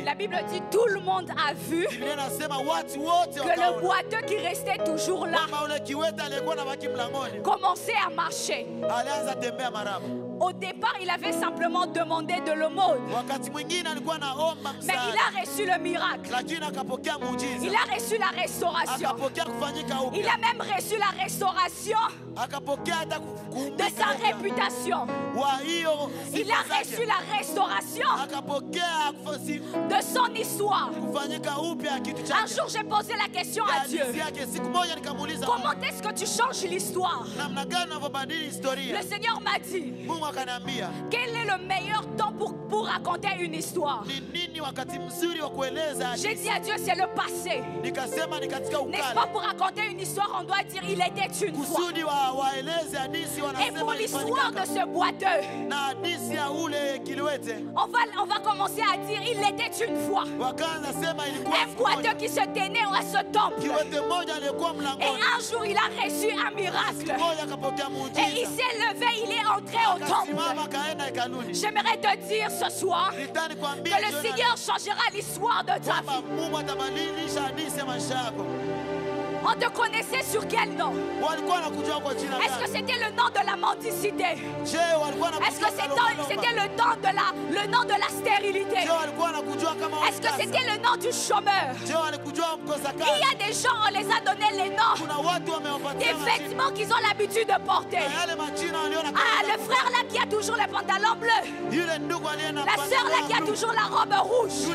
la Bible dit tout le monde a vu que le boiteux qui restait toujours là commençait à marcher. Au départ, il avait simplement demandé de l'aumône. Mais il a reçu le miracle. Il a reçu la restauration. Il a même reçu la restauration de sa réputation. Il a reçu la restauration de son histoire. Un jour, j'ai posé la question à Dieu. Comment est-ce que tu changes l'histoire? Le Seigneur m'a dit, quel est le meilleur temps pour raconter une histoire? J'ai dit à Dieu, c'est le passé. N'est-ce pas, pour raconter une histoire, on doit dire il était une fois. Et pour l'histoire de ce boiteux, on va commencer à dire il était une fois. Un boiteux qui se tenait à ce temple. Et un jour, il a reçu un miracle. Et il s'est levé, il est entré au temple. J'aimerais te dire ce soir que le Seigneur changera l'histoire de ta vie. On te connaissait sur quel nom? Est-ce que c'était le nom de la mendicité? Est-ce que c'était le nom de la stérilité? Est-ce que c'était le nom du chômeur? Il y a des gens, on les a donné les noms des vêtements qu'ils ont l'habitude de porter. Le frère là qui a toujours le pantalon bleu. La sœur là qui a toujours la robe rouge.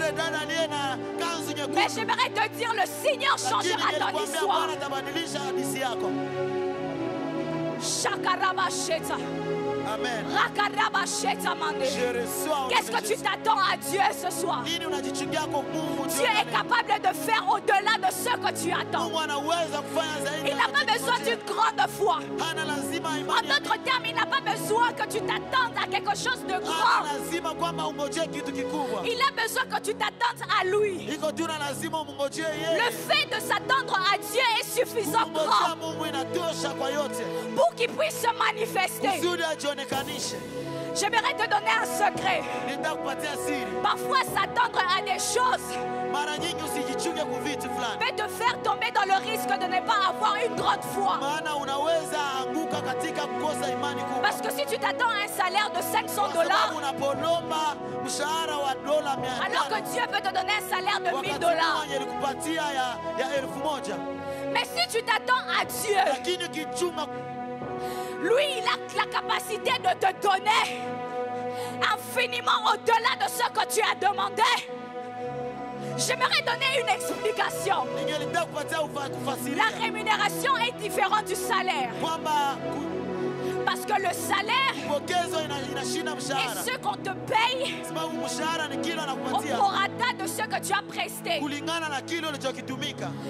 Mais j'aimerais te dire, le Seigneur changera ton histoire. Shakarabasheta. Amen. Qu'est-ce que tu t'attends à Dieu ce soir? Dieu est capable de faire au-delà de ce que tu attends. Il n'a pas besoin d'une grande foi. En d'autres termes, il n'a pas besoin que tu t'attendes à quelque chose de grand. Il a besoin que tu t'attendes à lui. Le fait de s'attendre à Dieu est suffisant grand pour qu'il puisse se manifester. J'aimerais te donner un secret. Parfois, s'attendre à des choses peut te faire tomber dans le risque de ne pas avoir une grande foi. Parce que si tu t'attends à un salaire de $500, alors que Dieu peut te donner un salaire de $1000. Mais si tu t'attends à Dieu, lui, il a la capacité de te donner infiniment au-delà de ce que tu as demandé. J'aimerais donner une explication. La rémunération est différente du salaire. Parce que le salaire est ce qu'on te paye au prorata de ce que tu as presté.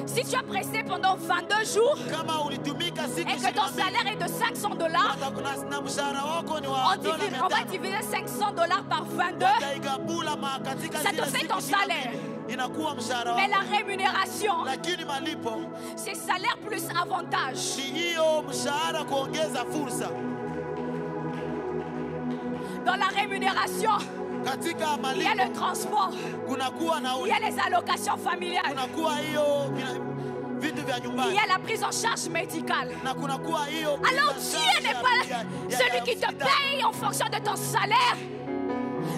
Si tu as presté pendant 22 jours et que ton salaire est de $500, 500 $, na mshahara wako ni wa on va diviser 500 $ par 22. Ça te fait ton salaire. Inakuwa mshahara Mais wako. la rémunération, Lakini malipo c'est salaire plus avantage. ni hiyo mshahara kuongeza fursa. Dans la rémunération, Katika il y a malipo le transport, kunakuwa il nauli, y a les allocations familiales, kunakuwa hiyo vitu vya il nyumbani, y a la prise en charge médicale. na kunakuwa hiyo. Alors Dieu n'est pas celui qui te paye en fonction de ton salaire,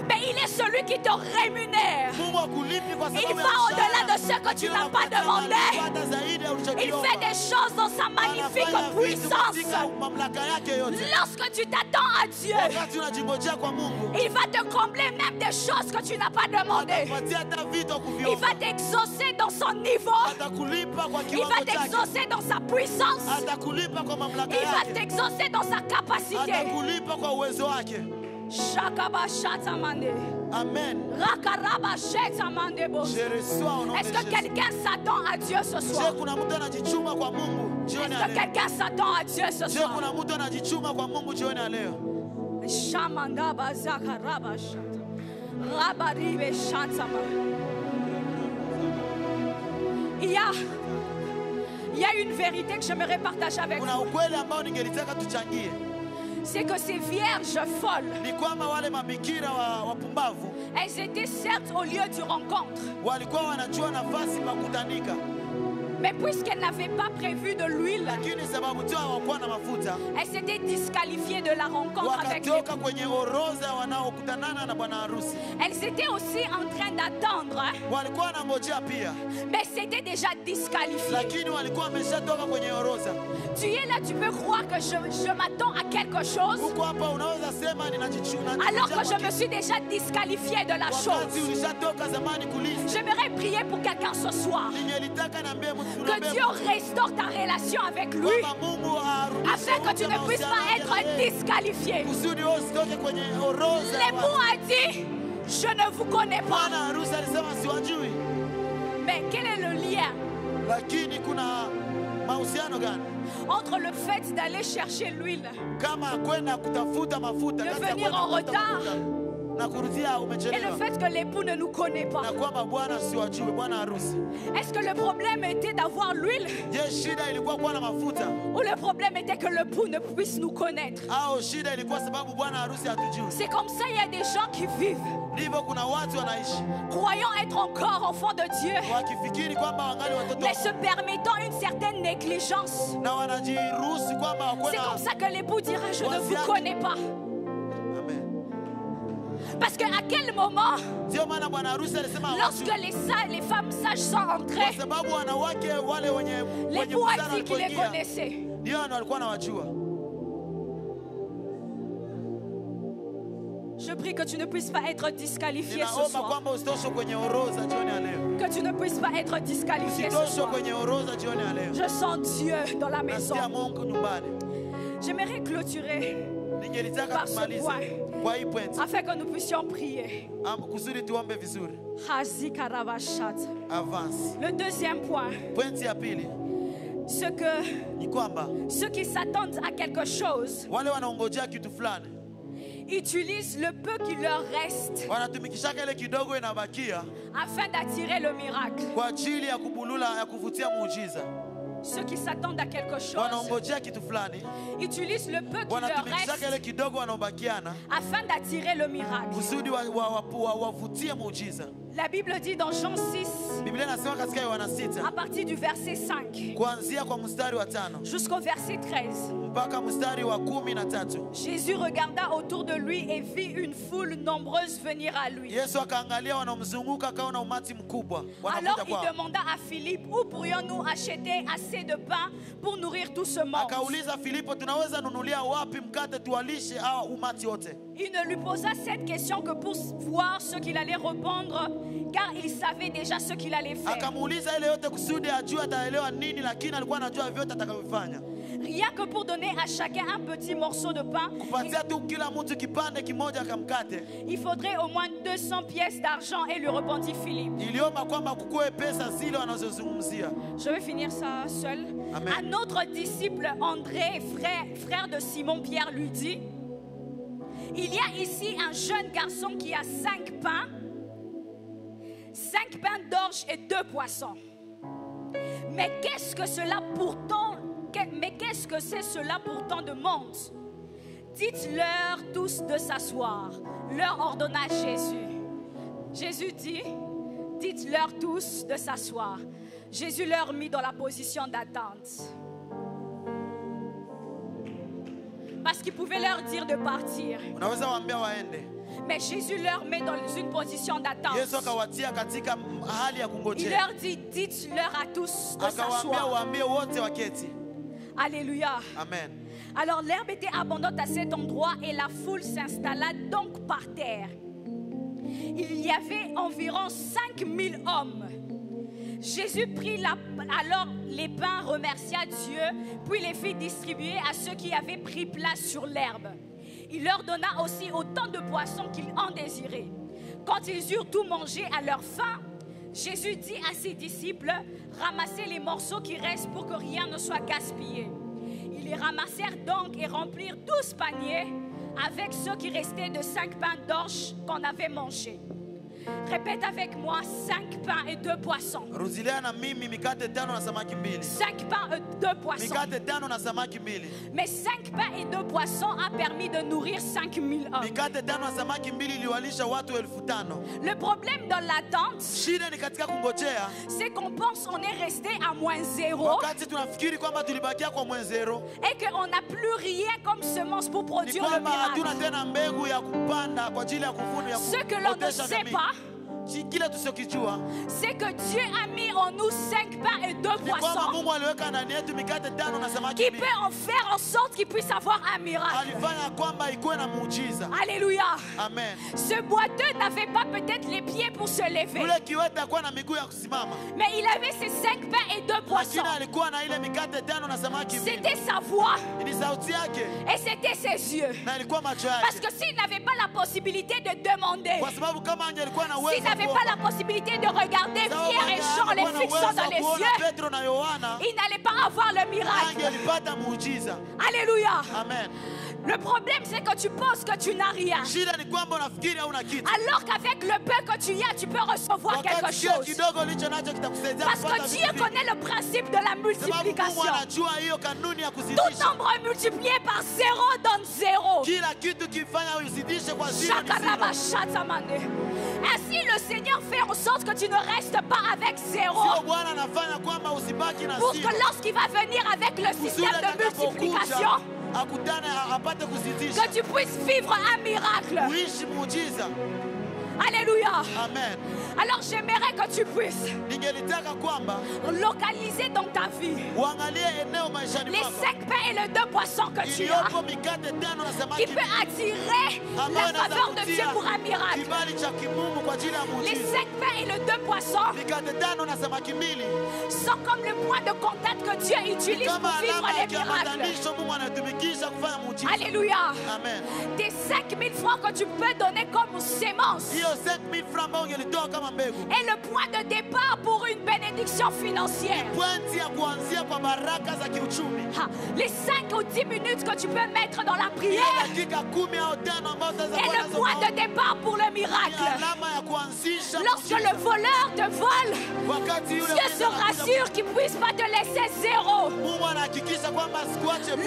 mais il est celui qui te rémunère. Il va au-delà de ce que tu n'as pas demandé. Il fait des choses dans sa magnifique puissance. Lorsque tu t'attends à Dieu, il va te combler même des choses que tu n'as pas demandé. Il va t'exaucer dans son niveau. Il va t'exaucer dans sa puissance. Il va t'exaucer dans sa capacité. Amen. Je reçois au nom de Est-ce que Jésus. quelqu'un s'attend à Dieu ce soir? Je kuna mtu anajichuma kwa Mungu jioni Est-ce ya que leo? quelqu'un s'attend à Dieu ce Je soir? kuna mtu anajichuma kwa Mungu jioni ya leo? Shamanda bazaka rabashata. Rabaribe shantama. Il y a une vérité que j'aimerais partager avec Kuna vous. ukweli ambao ningelitaka tuchangie. C'est que ces vierges folles, Ni kwamba wale mabikira wapumbavu elles étaient certes au lieu du rencontre, walikuwa wanajua nafasi pa kutanika, mais puisqu'elles n'avaient pas prévu de l'huile, lakini sababu tu hawakuwa na mafuta elles s'étaient disqualifiées de la rencontre avec les... wakatoka kwenye orodha wanaokutanana na bwana harusi. Elles étaient aussi en train d'attendre, Walikuwa wanangojea pia, mais c'était déjà disqualifié. lakini walikuwa wameshatoka kwenye orodha. Tu es là, tu peux croire que je m'attends à quelque chose, Huko hapa unaweza sema ninajichuna, alors que je me suis déjà disqualifiée de la wakati chose. ulishatoka zamani kulisi. J'aimerais prier pour quelqu'un ce soir, Ningelitaka niambie mtu que Dieu restaure ta relation avec lui, kwamba Mungu arudishe afin que tu ne puisses pas être disqualifié. kusudi wewe usitoke kwenye orodha. L'époux a dit, je ne vous connais pas. Bwana harusi alisema siwajui, Mais quel est le lien lakini kuna mahusiano gani entre le fait d'aller chercher l'huile kama kwenda kutafuta mafuta De kati ya venir kwenda en kutafuta retard. mafuta na kurudia et le umechelewa, fait que l'époux ne nous connaît pas? na kwamba bwana siwajue, bwana harusi? Est-ce que le problème était d'avoir l'huile, Je, shida ilikuwa kuwa na mafuta ou le problème était que l'époux ne puisse nous connaître? au shida ilikuwa sababu bwana harusi hatujui? C'est comme ça, il y a des gens qui vivent Ndivyo kuna watu wanaishi croyant être encore enfants de Dieu, wakifikiri kwamba wangali watoto mais se permettant une certaine négligence. na wanajiruhusu kwamba wako C'est na. comme ça que l'époux dira, je ne vous connais pas. Amen. Parce qu'à quel moment, Ndio maana bwana harusi alisema lorsque hawajui. les femmes sages sont Kwa entrées, sababu wanawake wale wenye l'époux a busara dit qu'il les walipoingia, connaissait. ndio walikuwa wanawajua. Je prie que tu ne puisses pas être disqualifié ce Ninaomba soir. kwamba usitoshwe kwenye orodha jioni ya leo. Que tu ne puisses pas être disqualifié ce Usitoshwe soir. kwenye orodha jioni ya leo. Je sens Dieu dans la maison. Nasikia Mungu nyumbani. J'aimerais clôturer Ningelitaka Par ce kumaliza point. kwa hii point. afin que nous puissions prier. Kusudi tuombe vizuri. Hazi Karabashat. Avance. Le deuxième point, Point ya pili c'est que ni kwamba ceux qui s'attendent à quelque chose wale wanaongojea kitu fulani utilisent le peu qui leur reste wanatumikishaka ile kidogo inabakia afin d'attirer le miracle. kwa ajili ya kubulula, ya kuvutia muujiza. Ceux qui s'attendent à quelque chose Wanaongojea kitu fulani, utilisent le peu qui leur wanatumikishaka ile reste kidogo wanaobakiana afin d'attirer le miracle. kusudi wavutie muujiza. La Bible dit dans Jean 6, Biblia inasema katika Yohana à 6 partir du verset 5 kuanzia kwa mstari wa 5 jusqu'au verset 13, mpaka mstari wa 13. Jésus regarda autour de lui et vit une foule nombreuse venir à lui. Yesu akaangalia wanaomzunguka, akaona umati mkubwa Alors wanakuja il kwao. demanda à Philippe, où pourrions-nous acheter assez de pain pour nourrir tout ce monde? Akauliza Filipo, tunaweza nunulia wapi mkate tuwalishe hawa umati wote? Il ne lui posa cette question que pour voir ce qu'il allait répondre, car il savait déjà ce qu'il allait faire. Akamuuliza ile yote kusudi ajue ataelewa nini, lakini alikuwa anajua vyote atakavyofanya. Rien que pour donner à chacun un petit morceau de pain, Kupatia tu kila mtu kipande kimoja kamkate. il faudrait au moins 200 pièces d'argent, et lui répondit Philippe. Iliomba kwamba kukoe pesa zile wanazozungumzia. Je vais finir ça seul. Amen. Un autre disciple, André, frère de Simon-Pierre, lui dit: il y a ici un jeune garçon qui a 5 pains d'orge et 2 poissons. Mais qu'est-ce que cela pourtant, qu'est-ce que c'est cela pourtant de monde? Dites-leur tous de s'asseoir, leur ordonna Jésus. Jésus dit: dites-leur tous de s'asseoir. Jésus leur mit dans la position d'attente. Parce qu'il pouvait leur dire de partir. Mais Jésus leur met dans une position d'attente. Il leur dit: dites-leur à tous de s'asseoir. Alléluia. Amen. Alors l'herbe était abondante à cet endroit et la foule s'installa donc par terre. Il y avait environ 5000 hommes. Jésus prit alors les pains, remercia Dieu, puis les fit distribuer à ceux qui avaient pris place sur l'herbe. Il leur donna aussi autant de poissons qu'ils en désiraient. Quand ils eurent tout mangé à leur faim, Jésus dit à ses disciples: ramassez les morceaux qui restent pour que rien ne soit gaspillé. Ils les ramassèrent donc et remplirent 12 paniers avec ceux qui restaient de 5 pains d'orge qu'on avait mangés. Répète avec moi: 5 pains et 2 poissons. 5 pains et 2 poissons. Mais 5 pains et 2 poissons a permis de nourrir 5000 hommes. Le problème dans l'attente, c'est qu'on pense qu'on est resté à -0 et qu'on n'a plus rien comme semence pour produire le miracle. Ce que l'on ne sait pas, c'est que Dieu a mis en nous 5 pains et 2 poissons qui peut en faire en sorte qu'il puisse avoir un miracle. Alléluia. Amen. Ce boiteux n'avait pas peut-être les pieds pour se lever, mais il avait ses 5 pains et 2 poissons. C'était sa voix et c'était ses yeux. Parce que s'il n'avait pas la possibilité de demander, s'il n'avait pas la possibilité de regarder Pierre et Jean les fixant dans les yeux, il n'allait pas avoir le miracle. Alléluia. Amen. Le problème, c'est que tu penses que tu n'as rien, alors qu'avec le peu que tu as, tu peux recevoir quelque chose. Parce que Dieu connaît le principe de la multiplication. Tout nombre multiplié par 0 donne 0. Ainsi, le Seigneur fait en sorte que tu ne restes pas avec 0, pour que lorsqu'il va venir avec le système de multiplication, que tu puisses vivre un miracle. Alléluia. Amen. Alors j'aimerais que tu puisses localiser dans ta vie les 5 pains et les 2 poissons que tu as, qui peut attirer la faveur de Dieu pour un miracle. Les 5 pains et les 2 poissons sont comme le point de contact que Dieu utilise pour vivre les miracles. Alléluia. Amen. Tes 5000 francs que tu peux donner comme sémence est le point de départ pour une bénédiction financière. Les 5 ou 10 minutes que tu peux mettre dans la prière est le point de départ pour le miracle. Lorsque le voleur te vole, Dieu se rassure qu'il ne puisse pas te laisser 0.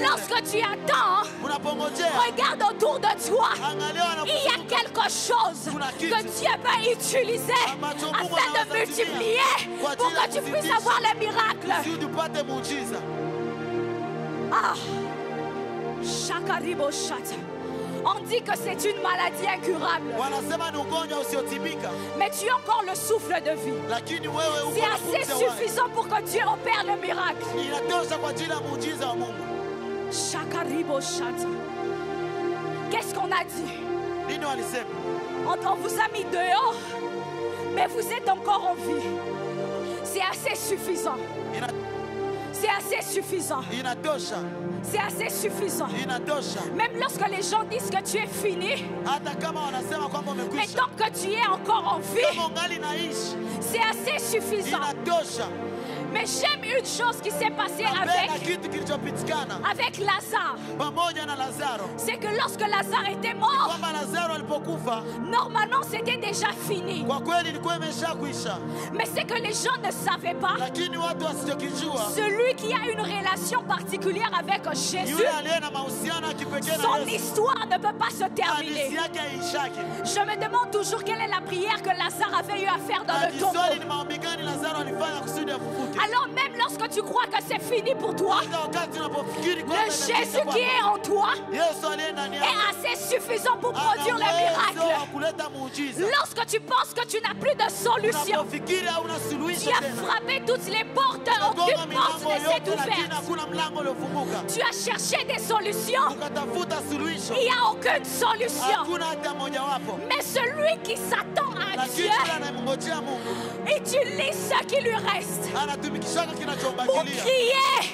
Lorsque tu attends, regarde autour de toi. Il y a quelque chose que Dieu peut utiliser afin de multiplier pour que tu puisses avoir le miracle. Ah, Shakaribo Shata. On dit que c'est une maladie incurable, mais tu as encore le souffle de vie. C'est assez suffisant pour que Dieu opère le miracle. Shakaribo Shata. Qu'est-ce qu'on a dit? On vous a mis dehors, mais vous êtes encore en vie. C'est assez suffisant. C'est assez suffisant. C'est assez suffisant. Même lorsque les gens disent que tu es fini, mais tant que tu es encore en vie, c'est assez suffisant. Mais j'aime une chose qui s'est passée Napenda kitu kilichopitikana avec Lazare. pamoja na Lazaro. C'est que lorsque Lazare était mort, Kwamba Lazaro alipokufa normalement c'était déjà fini. kwa kweli ilikuwa imeshakwisha, Mais c'est que les gens ne savaient pas. lakini watu wasichokijua, Celui qui a une relation particulière avec Jésus, yule aliye na mahusiano ya kipekee na son Yesu, histoire ne peut pas se hadithi terminer. yake haishaki. Je me demande toujours quelle est la prière que Lazare avait eu à faire dans le tombeau. Ajiswali ni maombi gani Lazaro alifanya kusudi afufuke. Alors même lorsque tu crois que c'est fini pour toi, Hata wakati unapofikiri kwamba le imefika Jésus kwako, qui est en toi Yesu aliye ndani yako est assez suffisant pour ana produire le uwezo wa miracle. kuleta muujiza. Lorsque tu penses que tu n'as plus de solution, Unapofikiri hauna tu suluhisho as tena, frappé toutes les portes, aucune unagonga porte milango ne s'est yote, lakini ouverte. hakuna mlango uliofunguka. Tu as cherché des solutions, Ukatafuta suluhisho, il n'y a aucune solution. hakuna hata mojawapo. Mais celui qui s'attend à Lakini Dieu yule anayemngojea Mungu utilise ce qui lui reste anatumikishaka pour kinachobakilia crier,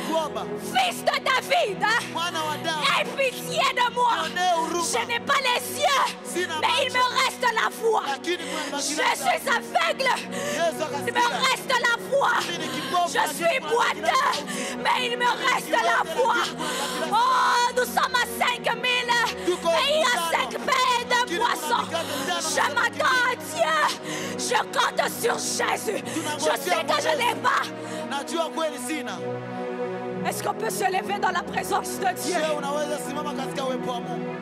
kuomba. Fils de David, Mwana wa Daudi, aie pitié de moi. nionee huruma. Je n'ai pas les yeux, mais il me reste la foi. Lakini Je kumebakilia suis aveugle, Yesu il me akasikia, reste la foi. Je suis boiteux, mais il me reste la foi. Oh, nous sommes à 5000 et il y a 5 pains de poisson. Je m'attends à Dieu. Je compte sur Jésus. Je sais que je n'ai pas. najua kweli sina. Est-ce qu'on peut se lever dans la présence de Dieu? Je, unaweza simama katika uwepo wa Mungu.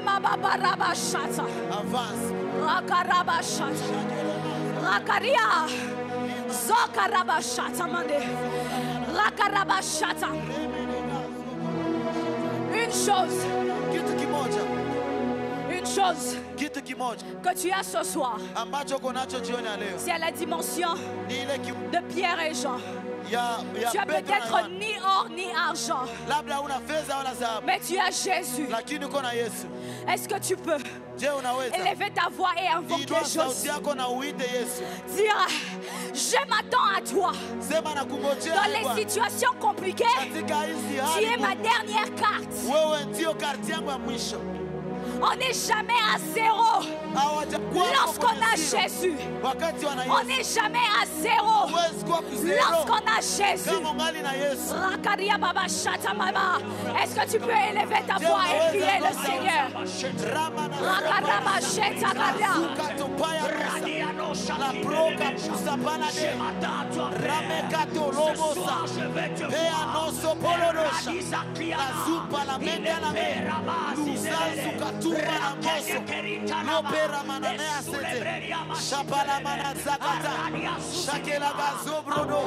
Shamababarabashata, Avance. rakarabashata, rakaria, zokarabashata mande, rakarabashata. Une chose Kitu kimoja que tu as ce soir, ambacho uko nacho jioni ya leo c'est à la dimension ni ile de Pierre et Jean. ya Tu as Petro na peut-être Yohana. ni or ni argent, Labda una fedha wala dhahabu, mais tu as Jésus. lakini uko na Yesu. Est-ce que tu peux Je, unaweza élever ta voix et invoquer inua sauti Jésus? yako na uite Yesu. Dire, je m'attends à toi. Sema na kungojea Dans Bwana. les situations compliquées, Katika hizi tu hali es ma ngumu, dernière carte. wewe ndio karti yangu ya mwisho. On n'est jamais à zéro Hawajakuwa hapo lorsqu'on a kwenye zero. Jésus. Wakati wana On Yesu n'est jamais à zéro huwezi kuwa kuzero lorsqu'on a Jésus. kama ungali na Yesu. Rakaria baba shata mama. Est-ce que tu peux élever ta voix et prier le Seigneur? Rama na Rakaraba sheta karia. Ukatopaya rusa. La proka kusapana de. Ramekato lobosa. Pea noso polodosha. La zupa la menda la me. Luzazu katumba la moso. Lopera mananea sete. Shapala manazakata. Shakela gazobrodo.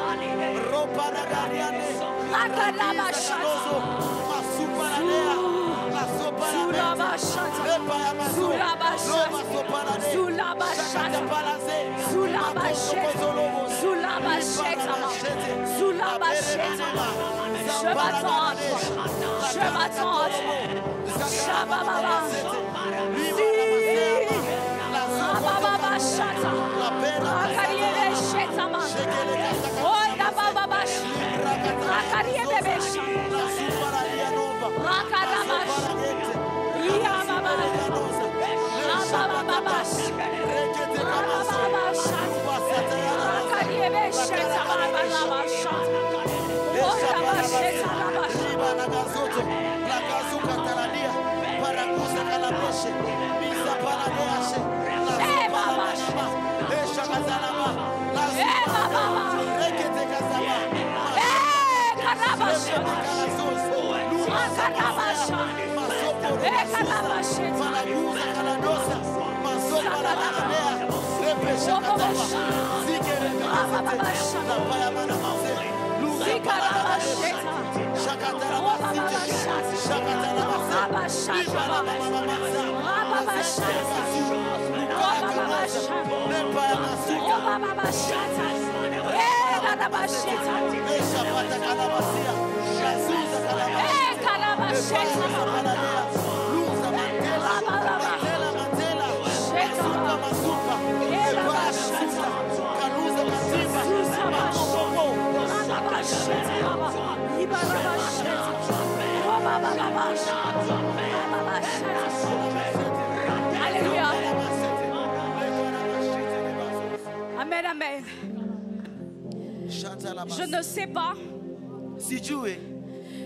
Ropa na gariane. Rakaraba shata. Masupa la nea. La sopa la Sulaba meta. shata. Lepa ya maso. Sulaba shata. Loma sopa la ne. Sulaba Shakata shata. palaze. Sulaba Makoso sheta. kozolobos. Sulaba sheta. Sulaba sheta. Je m'attends à toi. Je m'attends à toi. Shabababa. Rabababa shata. Rakariere shetama. Oda bababa shata. Rakariere besha. Rakaraba shata. Iyamama. Rabababa shata. Rabababa shata. Rakariere shetama. Rabababa shata. Oda ba sheta raba shata. Karaba shata. Rakaraba shata. Karaba sheta. Rabababa shata. Zikaraba sheta. Rabababa shata. Rababa shata. Rababa shata. Rababa shata. Rababa shata. Karaba sheta. Karaba sheta. Alléluia. Amen, amen. Je ne sais pas Sijui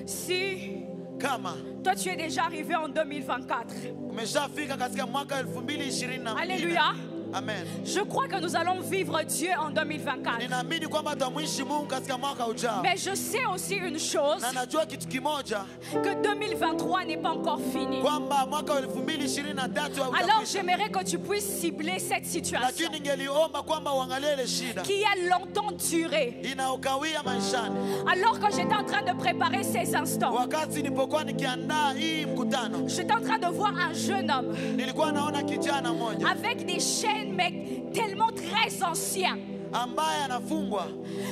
si kama toi tu es déjà arrivé en 2024. umeshafika katika mwaka 2024. Alléluia. Amen. Je crois que nous allons vivre Dieu en 2024. Ninaamini kwamba tutamwishi Mungu katika mwaka ujao. Mais je sais aussi une chose, Na najua kitu kimoja que 2023 n'est pas encore fini. kwamba mwaka 2023 Alors j'aimerais que tu puisses cibler cette situation lakini ningeliomba kwamba uangalie ile shida qui a longtemps duré. inaokawia maishani. Alors que j'étais en train de préparer ces instants, Wakati nilipokuwa nikiandaa hii mkutano, j'étais en train de voir un jeune homme nilikuwa naona kijana mmoja avec des chaînes mais tellement très anciens. ambaye anafungwa.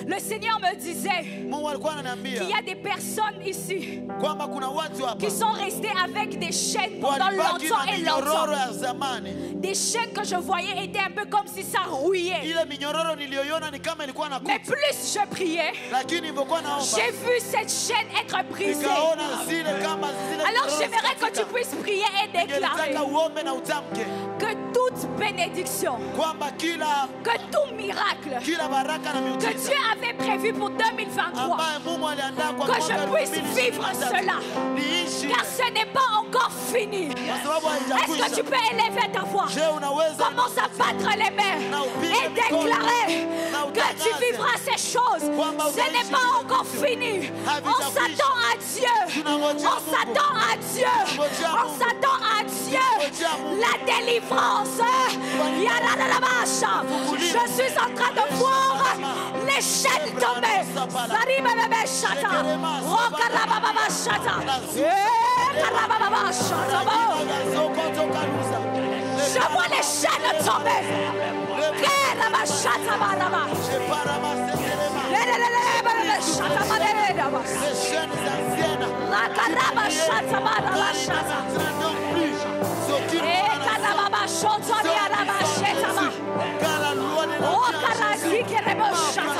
Le Seigneur me disait Mungu alikuwa ananiambia qu'il y a des personnes ici kwamba kuna watu hapa qui sont restées avec des chaînes pendant walibaki longtemps na et minyororo longtemps. ya zamani. Des chaînes que je voyais étaient un peu comme si ça rouillait. Ile minyororo niliyoiona ni kama ilikuwa na Mais kutu, plus je priais, lakini nilivyokuwa naomba j'ai vu cette chaîne être brisée. nikaona zile kama zile. Alors minyororo j'aimerais que tu zikatika. puisses prier et déclarer Ningetaka uombe na utamke que toute bénédiction, kwamba que tout miracle kila baraka na que miujiza Dieu avait prévu pour 2023, ambaye Mungu aliandaa kwa que mwaka je puisse 2023, vivre cela. niishi Car ce n'est pas encore fini. kwa sababu Est-ce que tu haijakwisha. peux élever ta voix? Je, unaweza Commence à battre les mains et déclarer que tu vivras ces choses. Ce n'est pas encore fini. On s'attend à Dieu. On s'attend à Dieu. On s'attend à Dieu. La délivrance. Je suis en train de voir les chaînes tomber. Je vois les chaînes tomber.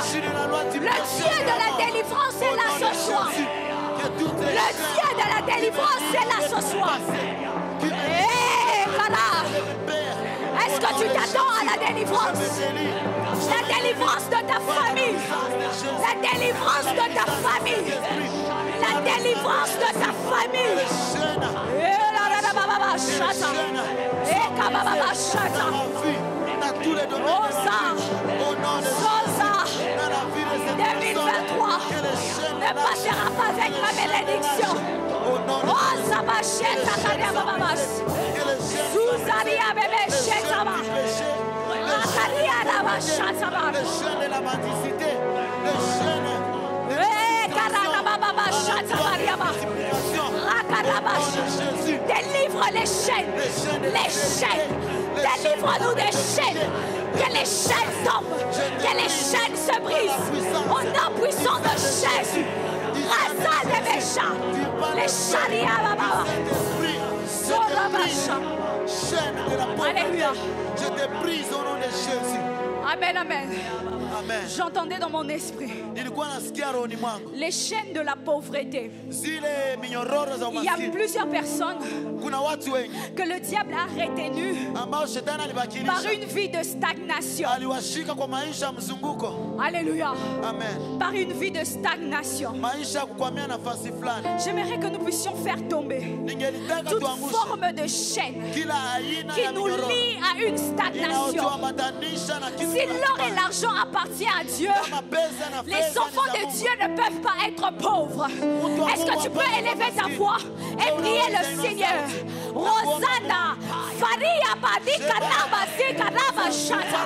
Le Dieu de la délivrance est là ce soir. Le Dieu de la délivrance est là ce soir. Est-ce que tu t'attends à la délivrance? La délivrance de ta famille. La délivrance de ta famille. La délivrance de ta famille. Sosa 2023 ne passera pas avec ma bénédiction. Oh, ça va chez ta Susaria bébé chez ta main. les chaînes de la mendicité, les chaînes délivre les chaînes, délivre-nous des chaînes, que les chaînes tombent, que les chaînes se brisent, au nom puissant de Jésus, Rasa de Bécha, les charia baba, chaîne de la pauvreté, Alléluia. je te brise au nom de Jésus. Amen, amen. Amen. J'entendais dans mon esprit Nilikuwa nasikia rohoni mwangu les chaînes de la pauvreté. zile minyororo za Il y a umaskini. plusieurs personnes Kuna watu wengi que le diable a retenues ambao shetani par alibakilisha, une vie de stagnation. aliwashika kwa maisha ya mzunguko. Alléluia. Amen. Par une vie de stagnation. Maisha ya kukwamia nafasi fulani. J'aimerais que nous puissions faire tomber Ningelitaka toute tuangushe forme de chaîne kila aina qui ya nous minyororo lie à une stagnation. inayotuambatanisha na kitu Si fulani. l'or et l'argent appartiennent à Dieu, Kama pesa na les fedha enfants ni za de Mungu. Dieu ne peuvent pas être pauvres. Est-ce que tu peux élever ta voix et prier le Seigneur? Rosanna, Faria Badi Karaba Karaba Shata.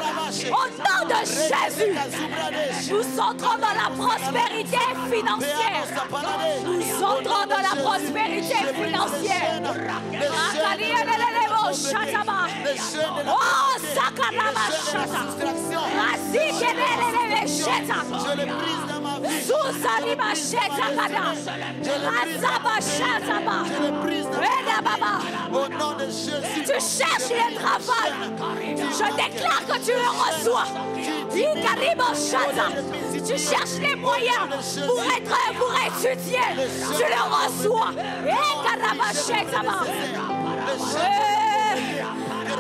Au nom de Jésus, nous entrons dans la prospérité financière. Nous entrons dans la prospérité financière. Akaria Lelebo Shataba. Oh, Sakaraba Shata. Rasike Lelebe Sheta. Je le brise dans ma vie. Susaliba Sheta Kada. Razaba Shataba. Je le brise dans ma Reda Baba. vie. Au nom de Jésus. Tu cherches le travail. Je déclare que tu le reçois. Ikaribo Shata. Tu cherches les moyens pour étudier. Tu le reçois. Ikaraba Shetaba.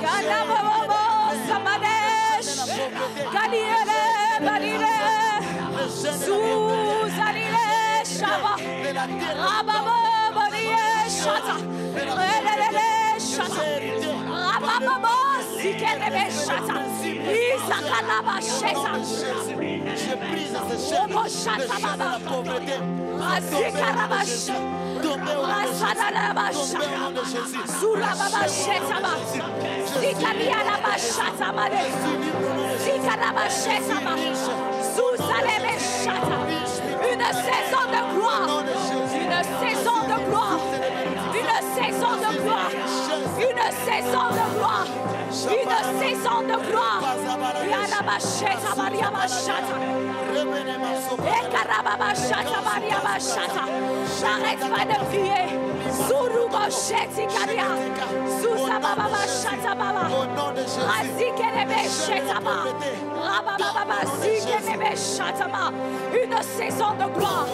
Kanabobo Samadesh. Kaliele Balile. Je brise ces chaînes, les chaînes de la pauvreté. Tombez au nom de Jésus. Une saison de gloire, une saison de gloire, une saison de gloire, une saison de gloire, une saison de gloire. N'arrête pas de prier. Une saison de gloire.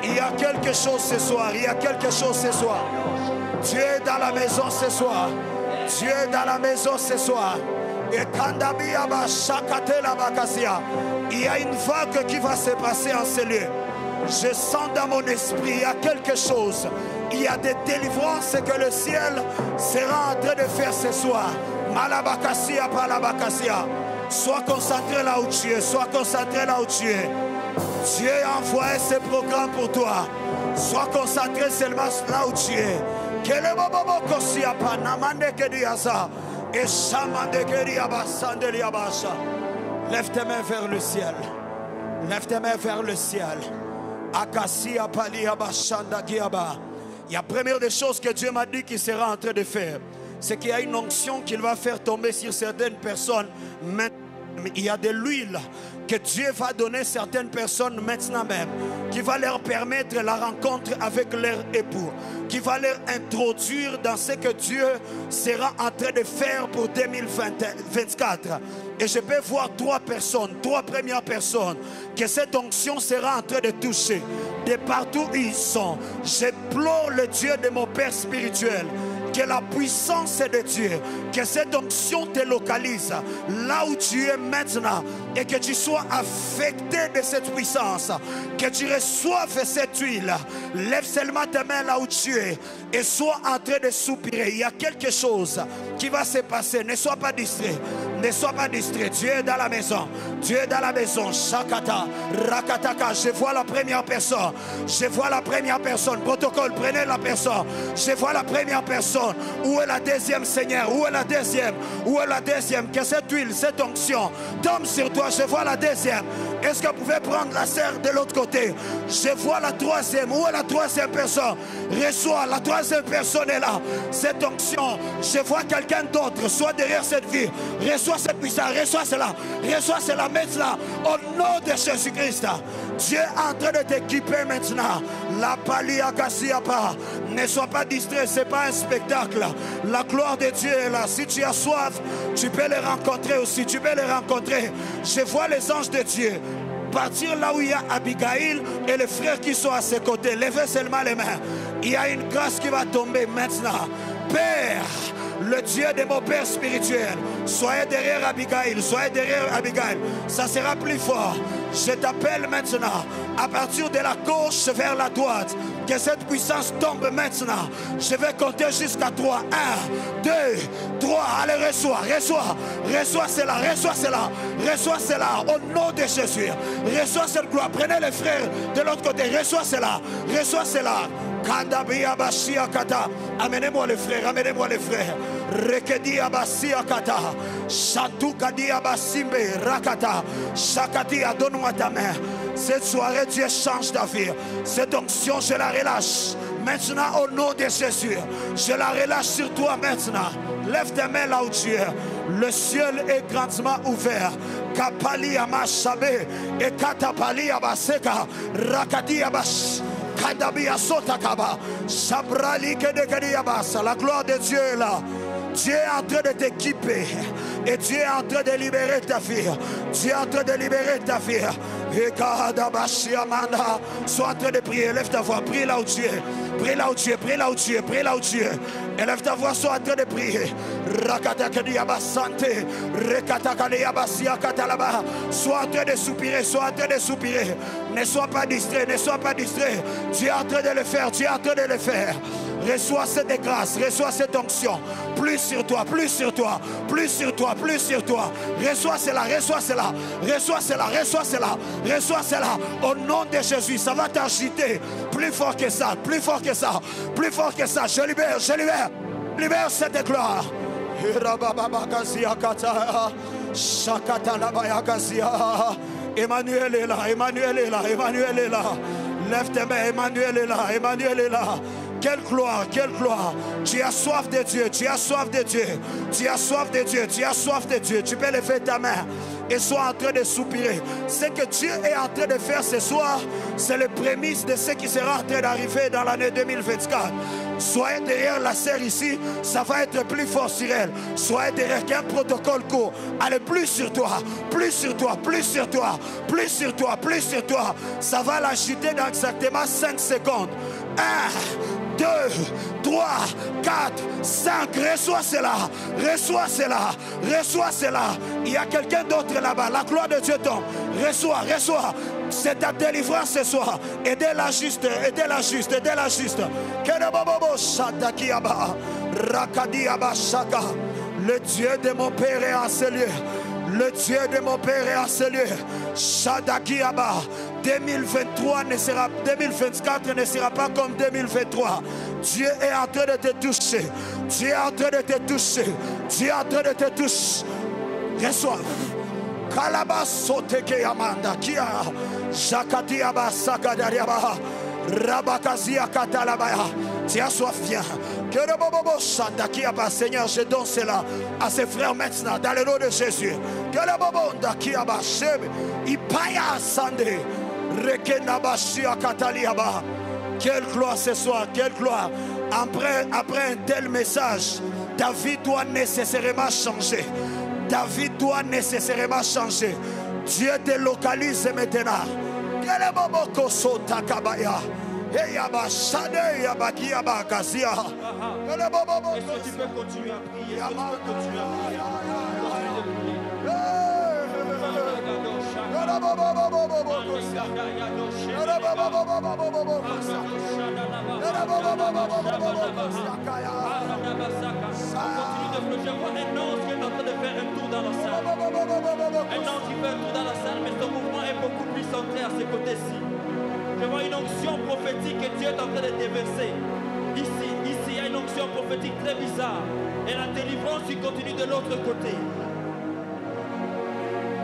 Il y a quelque chose ce soir, il y a quelque chose ce soir. Dieu est dans la maison ce soir. Dieu est dans la maison ce soir. Il y a une vague qui va se passer en ce lieu. Je sens dans mon esprit, il y a quelque chose. Il y a des délivrances que le ciel sera en train de faire ce soir. Malabakasia, palabakasia. Sois concentré là où tu es. Sois concentré là où tu es. Dieu a envoyé ce programme pour toi. Sois concentré seulement là où tu es. Lève tes mains vers le ciel. Lève tes mains vers le ciel. Il y a première des choses que Dieu m'a dit qu'il sera en train de faire. C'est qu'il y a une onction qu'il va faire tomber sur certaines personnes. Il y a de l'huile que Dieu va donner à certaines personnes maintenant même, qui va leur permettre la rencontre avec leur époux, qui va leur introduire dans ce que Dieu sera en train de faire pour 2024. Et je peux voir trois premières personnes, que cette onction sera en train de toucher. De partout où ils sont, j'implore le Dieu de mon Père spirituel, que la puissance de Dieu, que cette onction te localise là où tu es maintenant et que tu sois affecté de cette puissance, que tu reçoives cette huile. Lève seulement tes mains là où tu es et sois en train de soupirer. Il y a quelque chose qui va se passer. Ne sois pas distrait. Ne sois pas distrait. Dieu est dans la maison. Dieu est dans la maison. Shakata, Rakataka. Je vois la première personne. Je vois la première personne. Protocole, prenez la personne. Je vois la première personne. Où est la deuxième, Seigneur? Où est la deuxième? Où est la deuxième? Que cette huile, cette onction tombe sur toi. Je vois la deuxième. Est-ce que vous pouvez prendre la serre de l'autre côté? Je vois la troisième. Où est la troisième personne? Reçois. La troisième personne est là. Cette onction, je vois quelqu'un d'autre. Soit derrière cette vie. Reçois cette puissance. Reçois cela. Reçois cela maintenant. Au nom de Jésus-Christ. Dieu est en train de t'équiper maintenant. La palia kassiapa. Ne sois pas distrait. Ce n'est pas un spectacle. La gloire de Dieu est là. Si tu as soif, tu peux les rencontrer aussi. Tu peux les rencontrer. Je vois les anges de Dieu partir là où il y a Abigail et les frères qui sont à ses côtés. Levez seulement les mains. Il y a une grâce qui va tomber maintenant. Père, le Dieu de mon Père spirituel, soyez derrière Abigail, soyez derrière Abigail. Ça sera plus fort. Je t'appelle maintenant, à partir de la gauche vers la droite, que cette puissance tombe maintenant. Je vais compter jusqu'à 3. 1, 2, 3. Allez, reçois, reçois, reçois cela, reçois cela, reçois cela, au nom de Jésus. Reçois cette gloire. Prenez les frères de l'autre côté, reçois cela, reçois cela. Amenez-moi les frères, amenez-moi les frères. Rekedi abasia kata, Chantou kadi abasimbe rakata, Shakadia, donne-moi ta main. Cette soirée, Dieu change ta vie. Cette onction, je la relâche maintenant au nom de Jésus. Je la relâche sur toi maintenant. Lève tes mains là où tu es. Le ciel est grandement ouvert. Kapali amashabe et katapali abaseka rakati abash. La gloire de Dieu est là. Dieu est en train de t'équiper. Et Dieu est en train de libérer ta fille. Dieu est en train de libérer ta fille. Sois en train de prier. Lève ta voix. Prie là où tu es. Prie là où tu es. Prie là où tu es. Prie là où tu es. Élève ta voix. Sois en train de prier. Sois en train de soupirer. Sois en train de soupirer. Ne sois pas distrait. Ne sois pas distrait. Tu es en train de le faire. Tu es en train de le faire. Reçois cette grâce, reçois cette onction. Plus sur toi, plus sur toi, plus sur toi, plus sur toi. Reçois cela, reçois cela, reçois cela, reçois cela, reçois cela. Au nom de Jésus, ça va t'agiter. Plus fort que ça, plus fort que ça, plus fort que ça. Je libère, je libère. Libère cette gloire. Emmanuel est là, Emmanuel est là, Emmanuel est là. Lève tes mains, Emmanuel est là, Emmanuel est là. Quelle gloire, quelle gloire. Tu as soif de Dieu, tu as soif de Dieu. Tu as soif de Dieu, tu as soif de Dieu. Tu peux lever ta main et sois en train de soupirer. Ce que Dieu est en train de faire ce soir, c'est le prémisse de ce qui sera en train d'arriver dans l'année 2024. Soyez derrière la sœur ici, ça va être plus fort sur elle. Soyez derrière qu'un protocole court. Allez plus sur toi, plus sur toi, plus sur toi, plus sur toi, plus sur toi. Ça va l'agiter dans exactement 5 secondes. 1, 2, 3, 4, 5. Reçois cela, reçois cela, reçois cela. Il y a quelqu'un d'autre là-bas. La gloire de Dieu tombe. Reçois, reçois. C'est ta délivrance ce soir. Aidez-la juste, aidez-la juste, aidez-la juste. Le Dieu de mon Père est en ce lieu. Le Dieu de mon Père est en ce lieu. Shadakiaba. 2023 ne sera, 2024 ne sera pas comme 2023. Dieu est en train de te toucher. Dieu est en train de te toucher. Dieu est en train de te toucher. Reçois. Kalabasoteke Amanda Kia Shakatiaba Sakadariaba Rabakazia Katalabaya. Tu as soif, viens. Que le bobo Shatakiaba, Seigneur, je donne cela à ses frères maintenant dans le nom de Jésus. Que le bobo Dakiaba Sheb Ipaya Sande Rekenabashia Kataliaba. Quelle gloire ce soir, quelle gloire. Après un tel message, ta vie doit nécessairement changer. Ta vie doit nécessairement changer. Dieu te localise maintenant. Est-ce que tu peux continuer à prier? Est-ce que tu peux continuer à prier? Je vois un ange qui est en train de faire un tour dans la salle. Un ange qui fait un tour dans la salle, mais son mouvement est beaucoup plus centré à ce côté-ci. Je vois une onction prophétique que Dieu est en train de déverser. Ici, il y a une onction prophétique très bizarre. Et la délivrance, il continue de l'autre côté.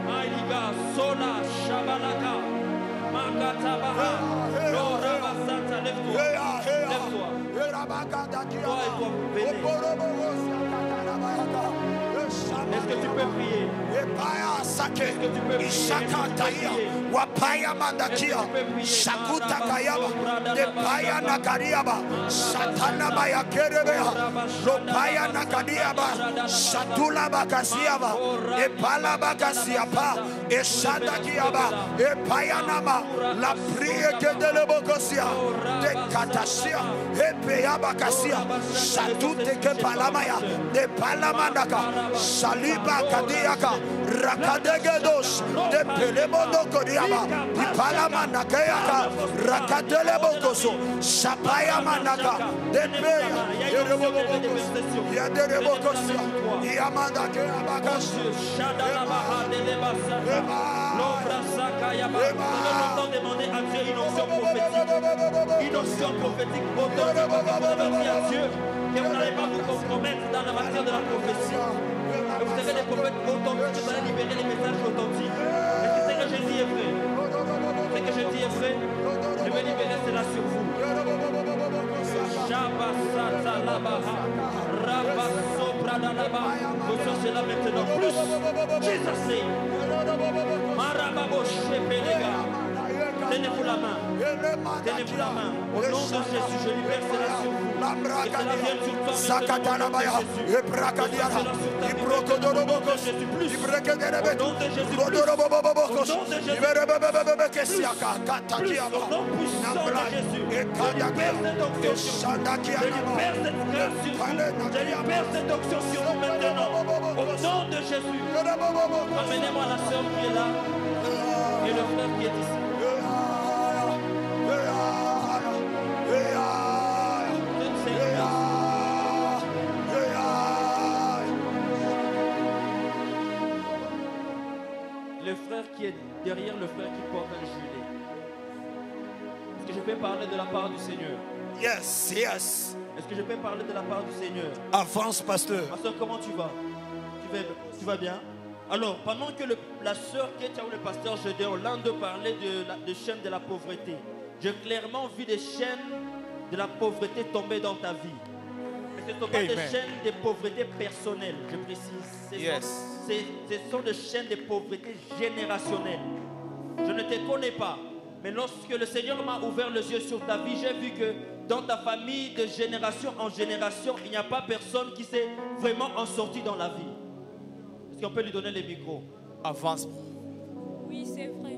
Aïliga, Sola, Shabalaka, Makatabaha, Lorabasata, lève-toi. Lève-toi. Toi et toi, venez. Est-ce que tu peux prier? Est-ce que tu peux prier? Wapaya Mandakia, Shakuta Kayaba, Depaya Nakariaba, Satana Baya Kerebea, Lopaya Nakadiaba, Shatula Bakasiaba, Epala Bakasiapa, Eshadakiaba, Epayanama, la prière que de l'Ebokosia, de Katasia, Epea Bakasia, Shatute Kepalamaya, de Palamandaka, Shaliba Kadiaka, Rakadegedos, de Pelemono Kodiaba, di Palamana Kayaka, Rakadelebokoso, Shapaya Manaka, de Peya, Yaderebokosia, Yamanda Kayabakas, Nous allons demander à Dieu une onction prophétique. Une onction prophétique. Autant que vous avez à Dieu, que vous n'allez pas vous compromettre dans la matière de la prophétie. Que vous serez des prophètes authentiques, vous allez libérer les messages authentiques. Est-ce que c'est que je dis est vrai? C'est que je dis est vrai? Je vais libérer cela sur vous. Reçois cela maintenant. Plus. Jesus name. Marababo Shepelega. Tenez-vous là. main. Tenez-vous la main. Au nom de Jésus, je libère cela sur vous. Et cela vient sur toi maintenant. Au nom de Jésus. Cela sur ta vie. Au nom de Jésus. Plus. Au nom de Jésus. Plus. Au nom de Jésus. Au nom puissant de Jésus. Je libère cette onction sur vous. Je libère cette grâce sur vous. Je libère cette onction sur vous maintenant. Au nom de Jésus. Amenez-moi la sœur qui est là et le frère qui est ici. Le frère qui est derrière le frère qui porte un gilet. Est-ce que je peux parler de la part du Seigneur? Yes, yes. Est-ce que je peux parler de la part du Seigneur? Avance, pasteur. Ma soeur, comment tu vas? Tu vas bien? Alors, pendant que la soeur Ketia ou le pasteur Gédéon, l'un d'eux parlait de chaînes de la pauvreté, j'ai clairement vu des chaînes de la pauvreté tomber dans ta vie. Mais ce ne sont pas des chaînes de pauvreté personnelle, je précise. Ce sont des chaînes de pauvreté générationnelle. Je ne te connais pas, mais lorsque le Seigneur m'a ouvert les yeux sur ta vie, j'ai vu que dans ta famille, de génération en génération, il n'y a pas personne qui s'est vraiment en sorti dans la vie. Est-ce qu'on peut lui donner les micros? Avance. Oui, c'est vrai.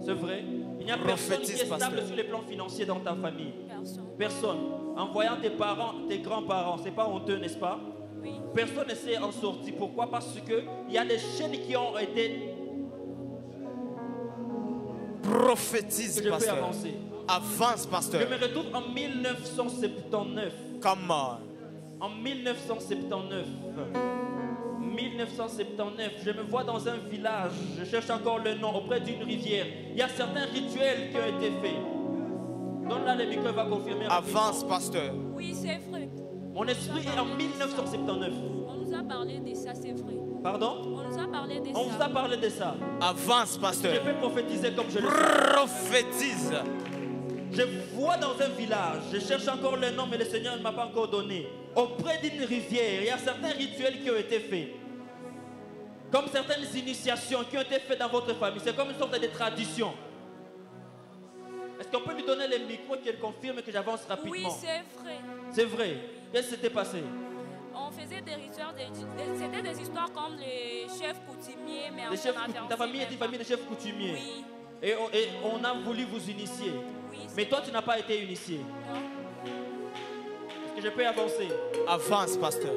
C'est vrai. Il n'y a personne qui est stable sur les plans financiers dans ta famille. Personne. Personne. En voyant tes parents, tes grands-parents, c'est pas honteux, n'est-ce pas? Oui. Personne ne s'est en sorti. Pourquoi? Parce qu'il y a des chaînes qui ont été... Prophétise, je pasteur. peux avancer. Avance, pasteur. Je me retrouve en 1979. Come on. En 1979. 1979, je me vois dans un village, je cherche encore le nom, auprès d'une rivière. Il y a certains rituels qui ont été faits. Donne-là le micro, va confirmer. Avance, pasteur. Oui, c'est vrai. Mon esprit est en 1979. On nous a parlé de ça, c'est vrai. Pardon? On nous a parlé de ça. On vous a parlé de ça. Avance, Je pasteur. peux prophétiser comme je le sais. Prophétise. Je vois dans un village, je cherche encore le nom, mais le Seigneur ne m'a pas encore donné. Auprès d'une rivière, il y a certains rituels qui ont été faits. Comme certaines initiations qui ont été faites dans votre famille. C'est comme une sorte de tradition. Est-ce qu'on peut lui donner les micros qu'elle confirme que j'avance rapidement? Oui, c'est vrai. C'est vrai. Qu'est-ce qui s'était passé? On faisait des rituels, c'était des histoires comme les chefs coutumiers, mais Les chefs, ta famille est une famille de chefs coutumiers. Oui. Et on a voulu vous initier. Oui, Mais toi, tu n'as pas été initié. non. Est-ce que je peux avancer? Avance, pasteur.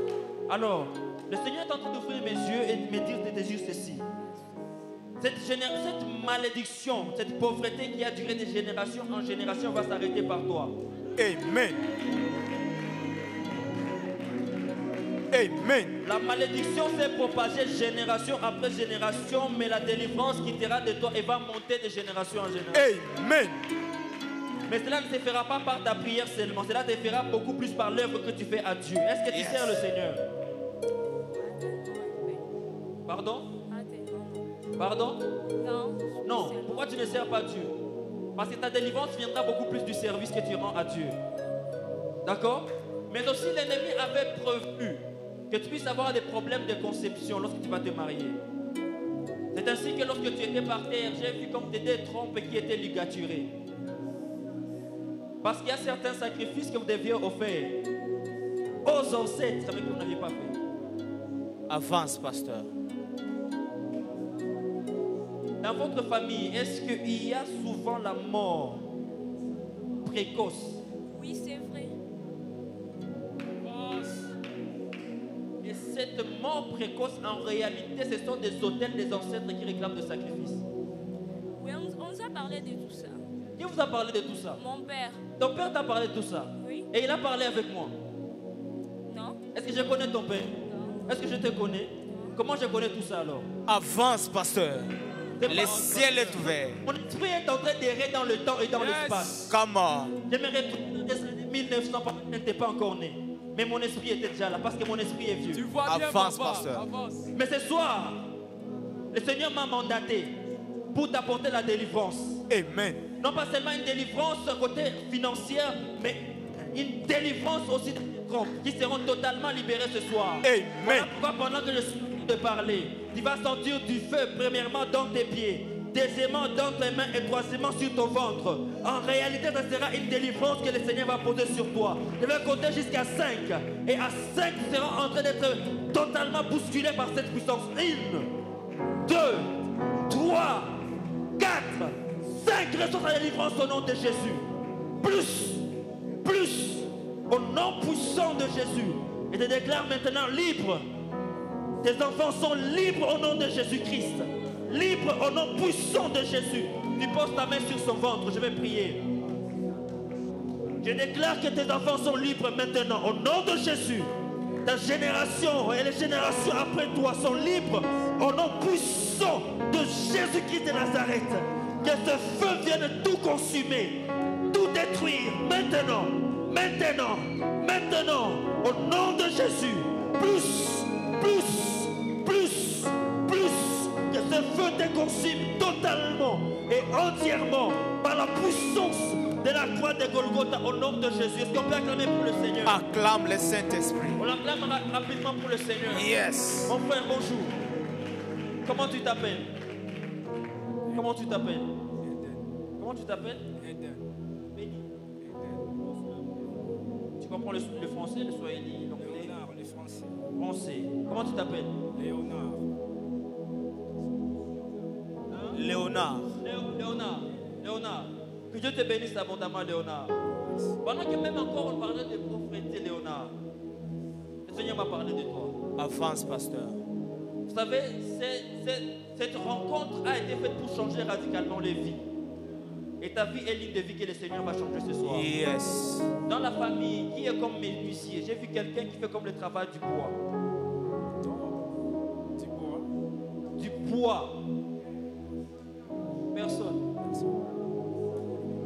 Alors, le Seigneur est en train d'ouvrir mes yeux et de me dire de te dire ceci. Cette malédiction, cette pauvreté qui a duré de génération en génération va s'arrêter par toi. Amen. Amen. La malédiction s'est propagée génération après génération, mais la délivrance quittera de toi et va monter de génération en génération. Amen. Mais cela ne se fera pas par ta prière seulement, cela te fera beaucoup plus par l'œuvre que tu fais à Dieu. Est-ce que tu sers le Seigneur? Pardon? Pardon? Non. Non. Pourquoi tu ne sers pas Dieu? Parce que ta délivrance viendra beaucoup plus du service que tu rends à Dieu. D'accord? Mais aussi l'ennemi avait prévu que tu puisses avoir des problèmes de conception lorsque tu vas te marier. C'est ainsi que lorsque tu étais par terre, j'ai vu comme des trompes qui étaient ligaturées. Parce qu'il y a certains sacrifices que vous deviez offrir aux ancêtres, mais que vous n'aviez pas fait. Avance, pasteur. Dans votre famille, est-ce qu'il y a souvent la mort précoce? Oui, c'est vrai. Et cette mort précoce, en réalité, ce sont des autels des ancêtres qui réclament des sacrifices. Oui, on nous a parlé de tout ça. Qui vous a parlé de tout ça? Mon père. Ton père t'a parlé de tout ça? Oui. Et il a parlé avec moi? Non. Est-ce que je connais ton père? Non. Est-ce que je te connais? Comment je connais tout ça alors? Avance, pasteur. C'est Le pas- ciel est ouvert. Mon esprit est en train d'errer dans le temps et dans l'espace. Come on. Je me retrouve dans les années 1900, je n'étais pas encore né. Mais mon esprit était déjà là parce que mon esprit est vieux. Tu vois bien, Avance, papa, pasteur. avance. Mais ce soir, le Seigneur m'a mandaté pour t'apporter la délivrance. Amen. Non pas seulement une délivrance côté financière, mais une délivrance aussi de trompes qui seront totalement libérés ce soir. Amen. Voilà pourquoi pendant que je suis en train de parler, tu vas sentir du feu premièrement dans tes pieds. Deuxièmement, dans tes mains et troisièmement sur ton ventre. En réalité, ça sera une délivrance que le Seigneur va poser sur toi. Je vais compter jusqu'à 5. Et à 5, tu seras en train d'être totalement bousculé par cette puissance. 1, 2, 3, 4, 5. Reçois ta délivrance au nom de Jésus. Plus, au nom puissant de Jésus. Et te déclare maintenant libre. Tes enfants sont libres au nom de Jésus-Christ. Libre au nom puissant de Jésus. Tu poses ta main sur son ventre, je vais prier. Je déclare que tes enfants sont libres maintenant au nom de Jésus. Ta génération et les générations après toi sont libres au nom puissant de Jésus-Christ de Nazareth. Que ce feu vienne tout consumer, tout détruire maintenant, au nom de Jésus. Plus. Que ce feu te consume totalement et entièrement par la puissance de la croix de Golgotha au nom de Jésus. Est-ce qu'on peut acclamer pour le Seigneur? Acclame le Saint-Esprit. On l'acclame rapidement pour le Seigneur. Yes. Mon frère, bonjour. Comment tu t'appelles? Béni. Tu comprends le français, le swahili, l'anglais? Léonard, le français. Français. Comment tu t'appelles? Léonard. Léonard. Que Dieu te bénisse abondamment, Léonard. Pendant que même encore on parlait de prophète, Léonard, le Seigneur m'a parlé de toi. Avance, pasteur. Vous savez, cette rencontre a été faite pour changer radicalement les vies. Et ta vie est l'une des vies que le Seigneur va changer ce soir. Yes. Dans la famille, qui est comme menuisier, j'ai vu quelqu'un qui fait comme le travail du bois. Du bois. Personne.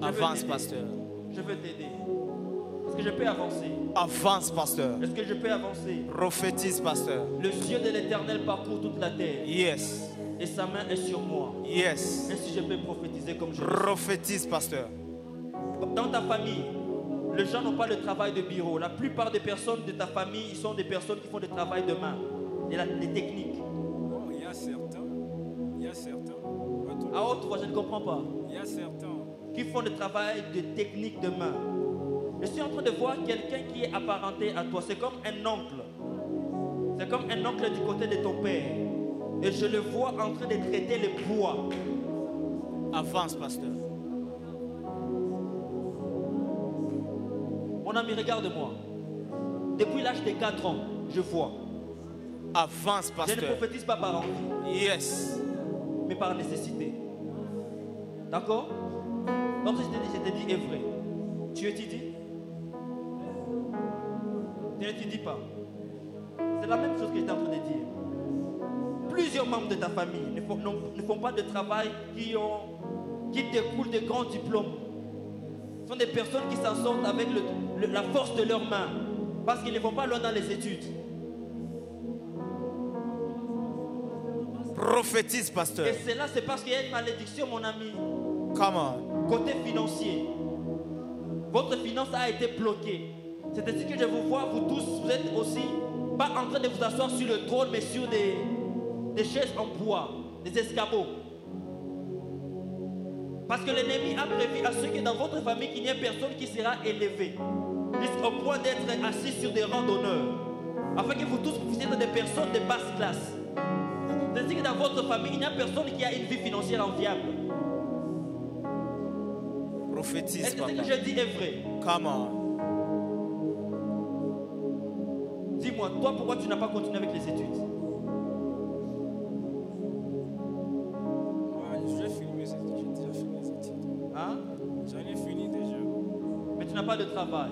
Avance, pasteur. Je veux t'aider. Est-ce que je peux avancer? Avance, pasteur. Est-ce que je peux avancer? Prophétise, pasteur. Le ciel de l'Éternel parcourt toute la terre. Yes. Et sa main est sur moi. Yes. Ainsi je peux prophétiser comme je le Prophétise, pasteur. sais. Dans ta famille, les gens n'ont pas le travail de bureau. La plupart des personnes de ta famille, ils sont des personnes qui font du travail de main. Des techniques. Bon, il y a certains. À haute voix, je ne comprends pas. Il y a certains. Qui font le travail de technique de main. Je suis en train de voir quelqu'un qui est apparenté à toi. C'est comme un oncle. C'est comme un oncle du côté de ton père. Et je le vois en train de traiter le bois. Avance, pasteur. Mon ami, regarde-moi. Depuis l'âge de 4 ans, je vois. Avance, Je ne pasteur. prophétise pas par envie, Yes. mais par nécessité. D'accord? Donc je t'ai dit est vrai. Tu étudies? Tu n'étudies pas. C'est la même chose que j'étais en train de dire. Plusieurs membres de ta famille ne font pas de travail qui découlent de grands diplômes. Ce sont des personnes qui s'en sortent avec la force de leurs mains. Parce qu'ils ne vont pas loin dans les études. Prophétise, pasteur. Et cela, c'est parce qu'il y a une malédiction, mon ami. Come on. Côté financier, votre finance a été bloquée. C'est ainsi que je vous vois, vous tous, vous êtes aussi pas en train de vous asseoir sur le trône, mais sur des chaises en bois, des escabeaux. Parce que l'ennemi a prévu à ceux qui dans votre famille qu'il n'y ait personne qui sera élevé, jusqu'au point d'être assis sur des rangs d'honneur, afin que vous tous puissiez être des personnes de basse classe. C'est ainsi que dans votre famille, il n'y a personne qui a une vie financière enviable. Prophétise, Est-ce que ce papa. que je dis est vrai? Come on. Dis-moi, toi, pourquoi tu n'as pas continué avec les études? Moi, j'ai fini mes études. J'ai déjà fini les études. Hein? J'en ai fini déjà. Mais tu n'as pas de travail.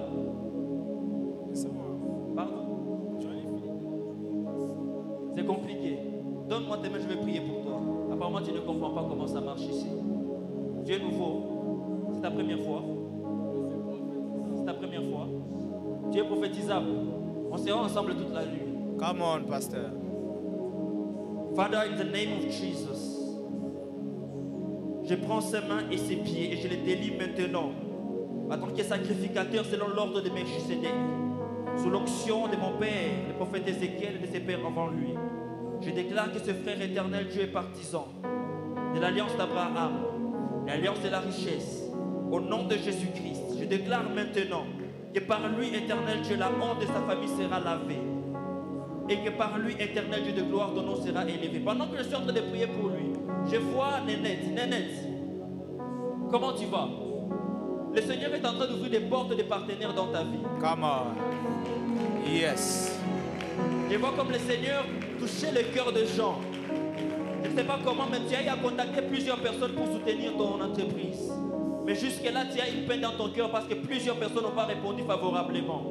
C'est moi. Pardon? J'en ai fini. C'est compliqué. Donne-moi tes mains, je vais prier pour toi. Apparemment, tu ne comprends pas comment ça marche ici. Tu es nouveau. C'est ta première fois. C'est ta première fois. Tu es prophétisable. On sera ensemble toute la nuit. Come on, pasteur. Father, in the name of Jesus, je prends ses mains et ses pieds et je les délie maintenant. En tant que sacrificateur selon l'ordre de Melchisédek, sous l'onction de mon père, le prophète Ézéchiel et de ses pères avant lui. Je déclare que ce frère éternel, Dieu est partisan. de l'alliance d'Abraham, l'alliance de la richesse. Au nom de Jésus-Christ, je déclare maintenant que par lui, éternel Dieu, la honte de sa famille sera lavée. Et que par lui, éternel Dieu de gloire, ton nom sera élevé. Pendant que je suis en train de prier pour lui, je vois Nénette. Nénette, comment tu vas? Le Seigneur est en train d'ouvrir des portes de partenaires dans ta vie. Come on. Yes. Je vois comme le Seigneur toucher le cœur de gens. Je ne sais pas comment, mais tu as eu à contacter plusieurs personnes pour soutenir ton entreprise. Mais jusque-là, tu as une peine dans ton cœur parce que plusieurs personnes n'ont pas répondu favorablement.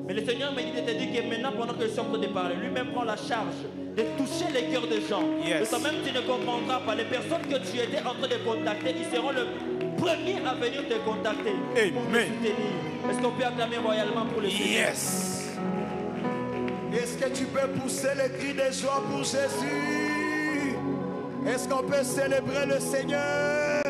Mais le Seigneur me dit de te dire que maintenant, pendant que je suis en train de parler, lui-même prend la charge de toucher les cœurs des gens. Yes. Et toi-même, tu ne comprendras pas. Les personnes que tu étais en train de contacter, ils seront le premier à venir te contacter. Pour te Amen. soutenir. Est-ce qu'on peut acclamer royalement pour le Seigneur? Yes. Est-ce que tu peux pousser le cri de joie pour Jésus? Est-ce qu'on peut célébrer le Seigneur?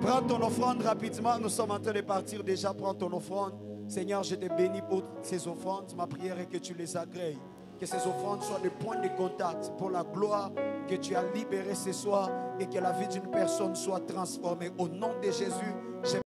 Prends ton offrande rapidement. Nous sommes en train de partir déjà. Prends ton offrande. Seigneur, je te bénis pour ces offrandes. Ma prière est que tu les agrées. Que ces offrandes soient des points de contact pour la gloire que tu as libérée ce soir et que la vie d'une personne soit transformée. Au nom de Jésus,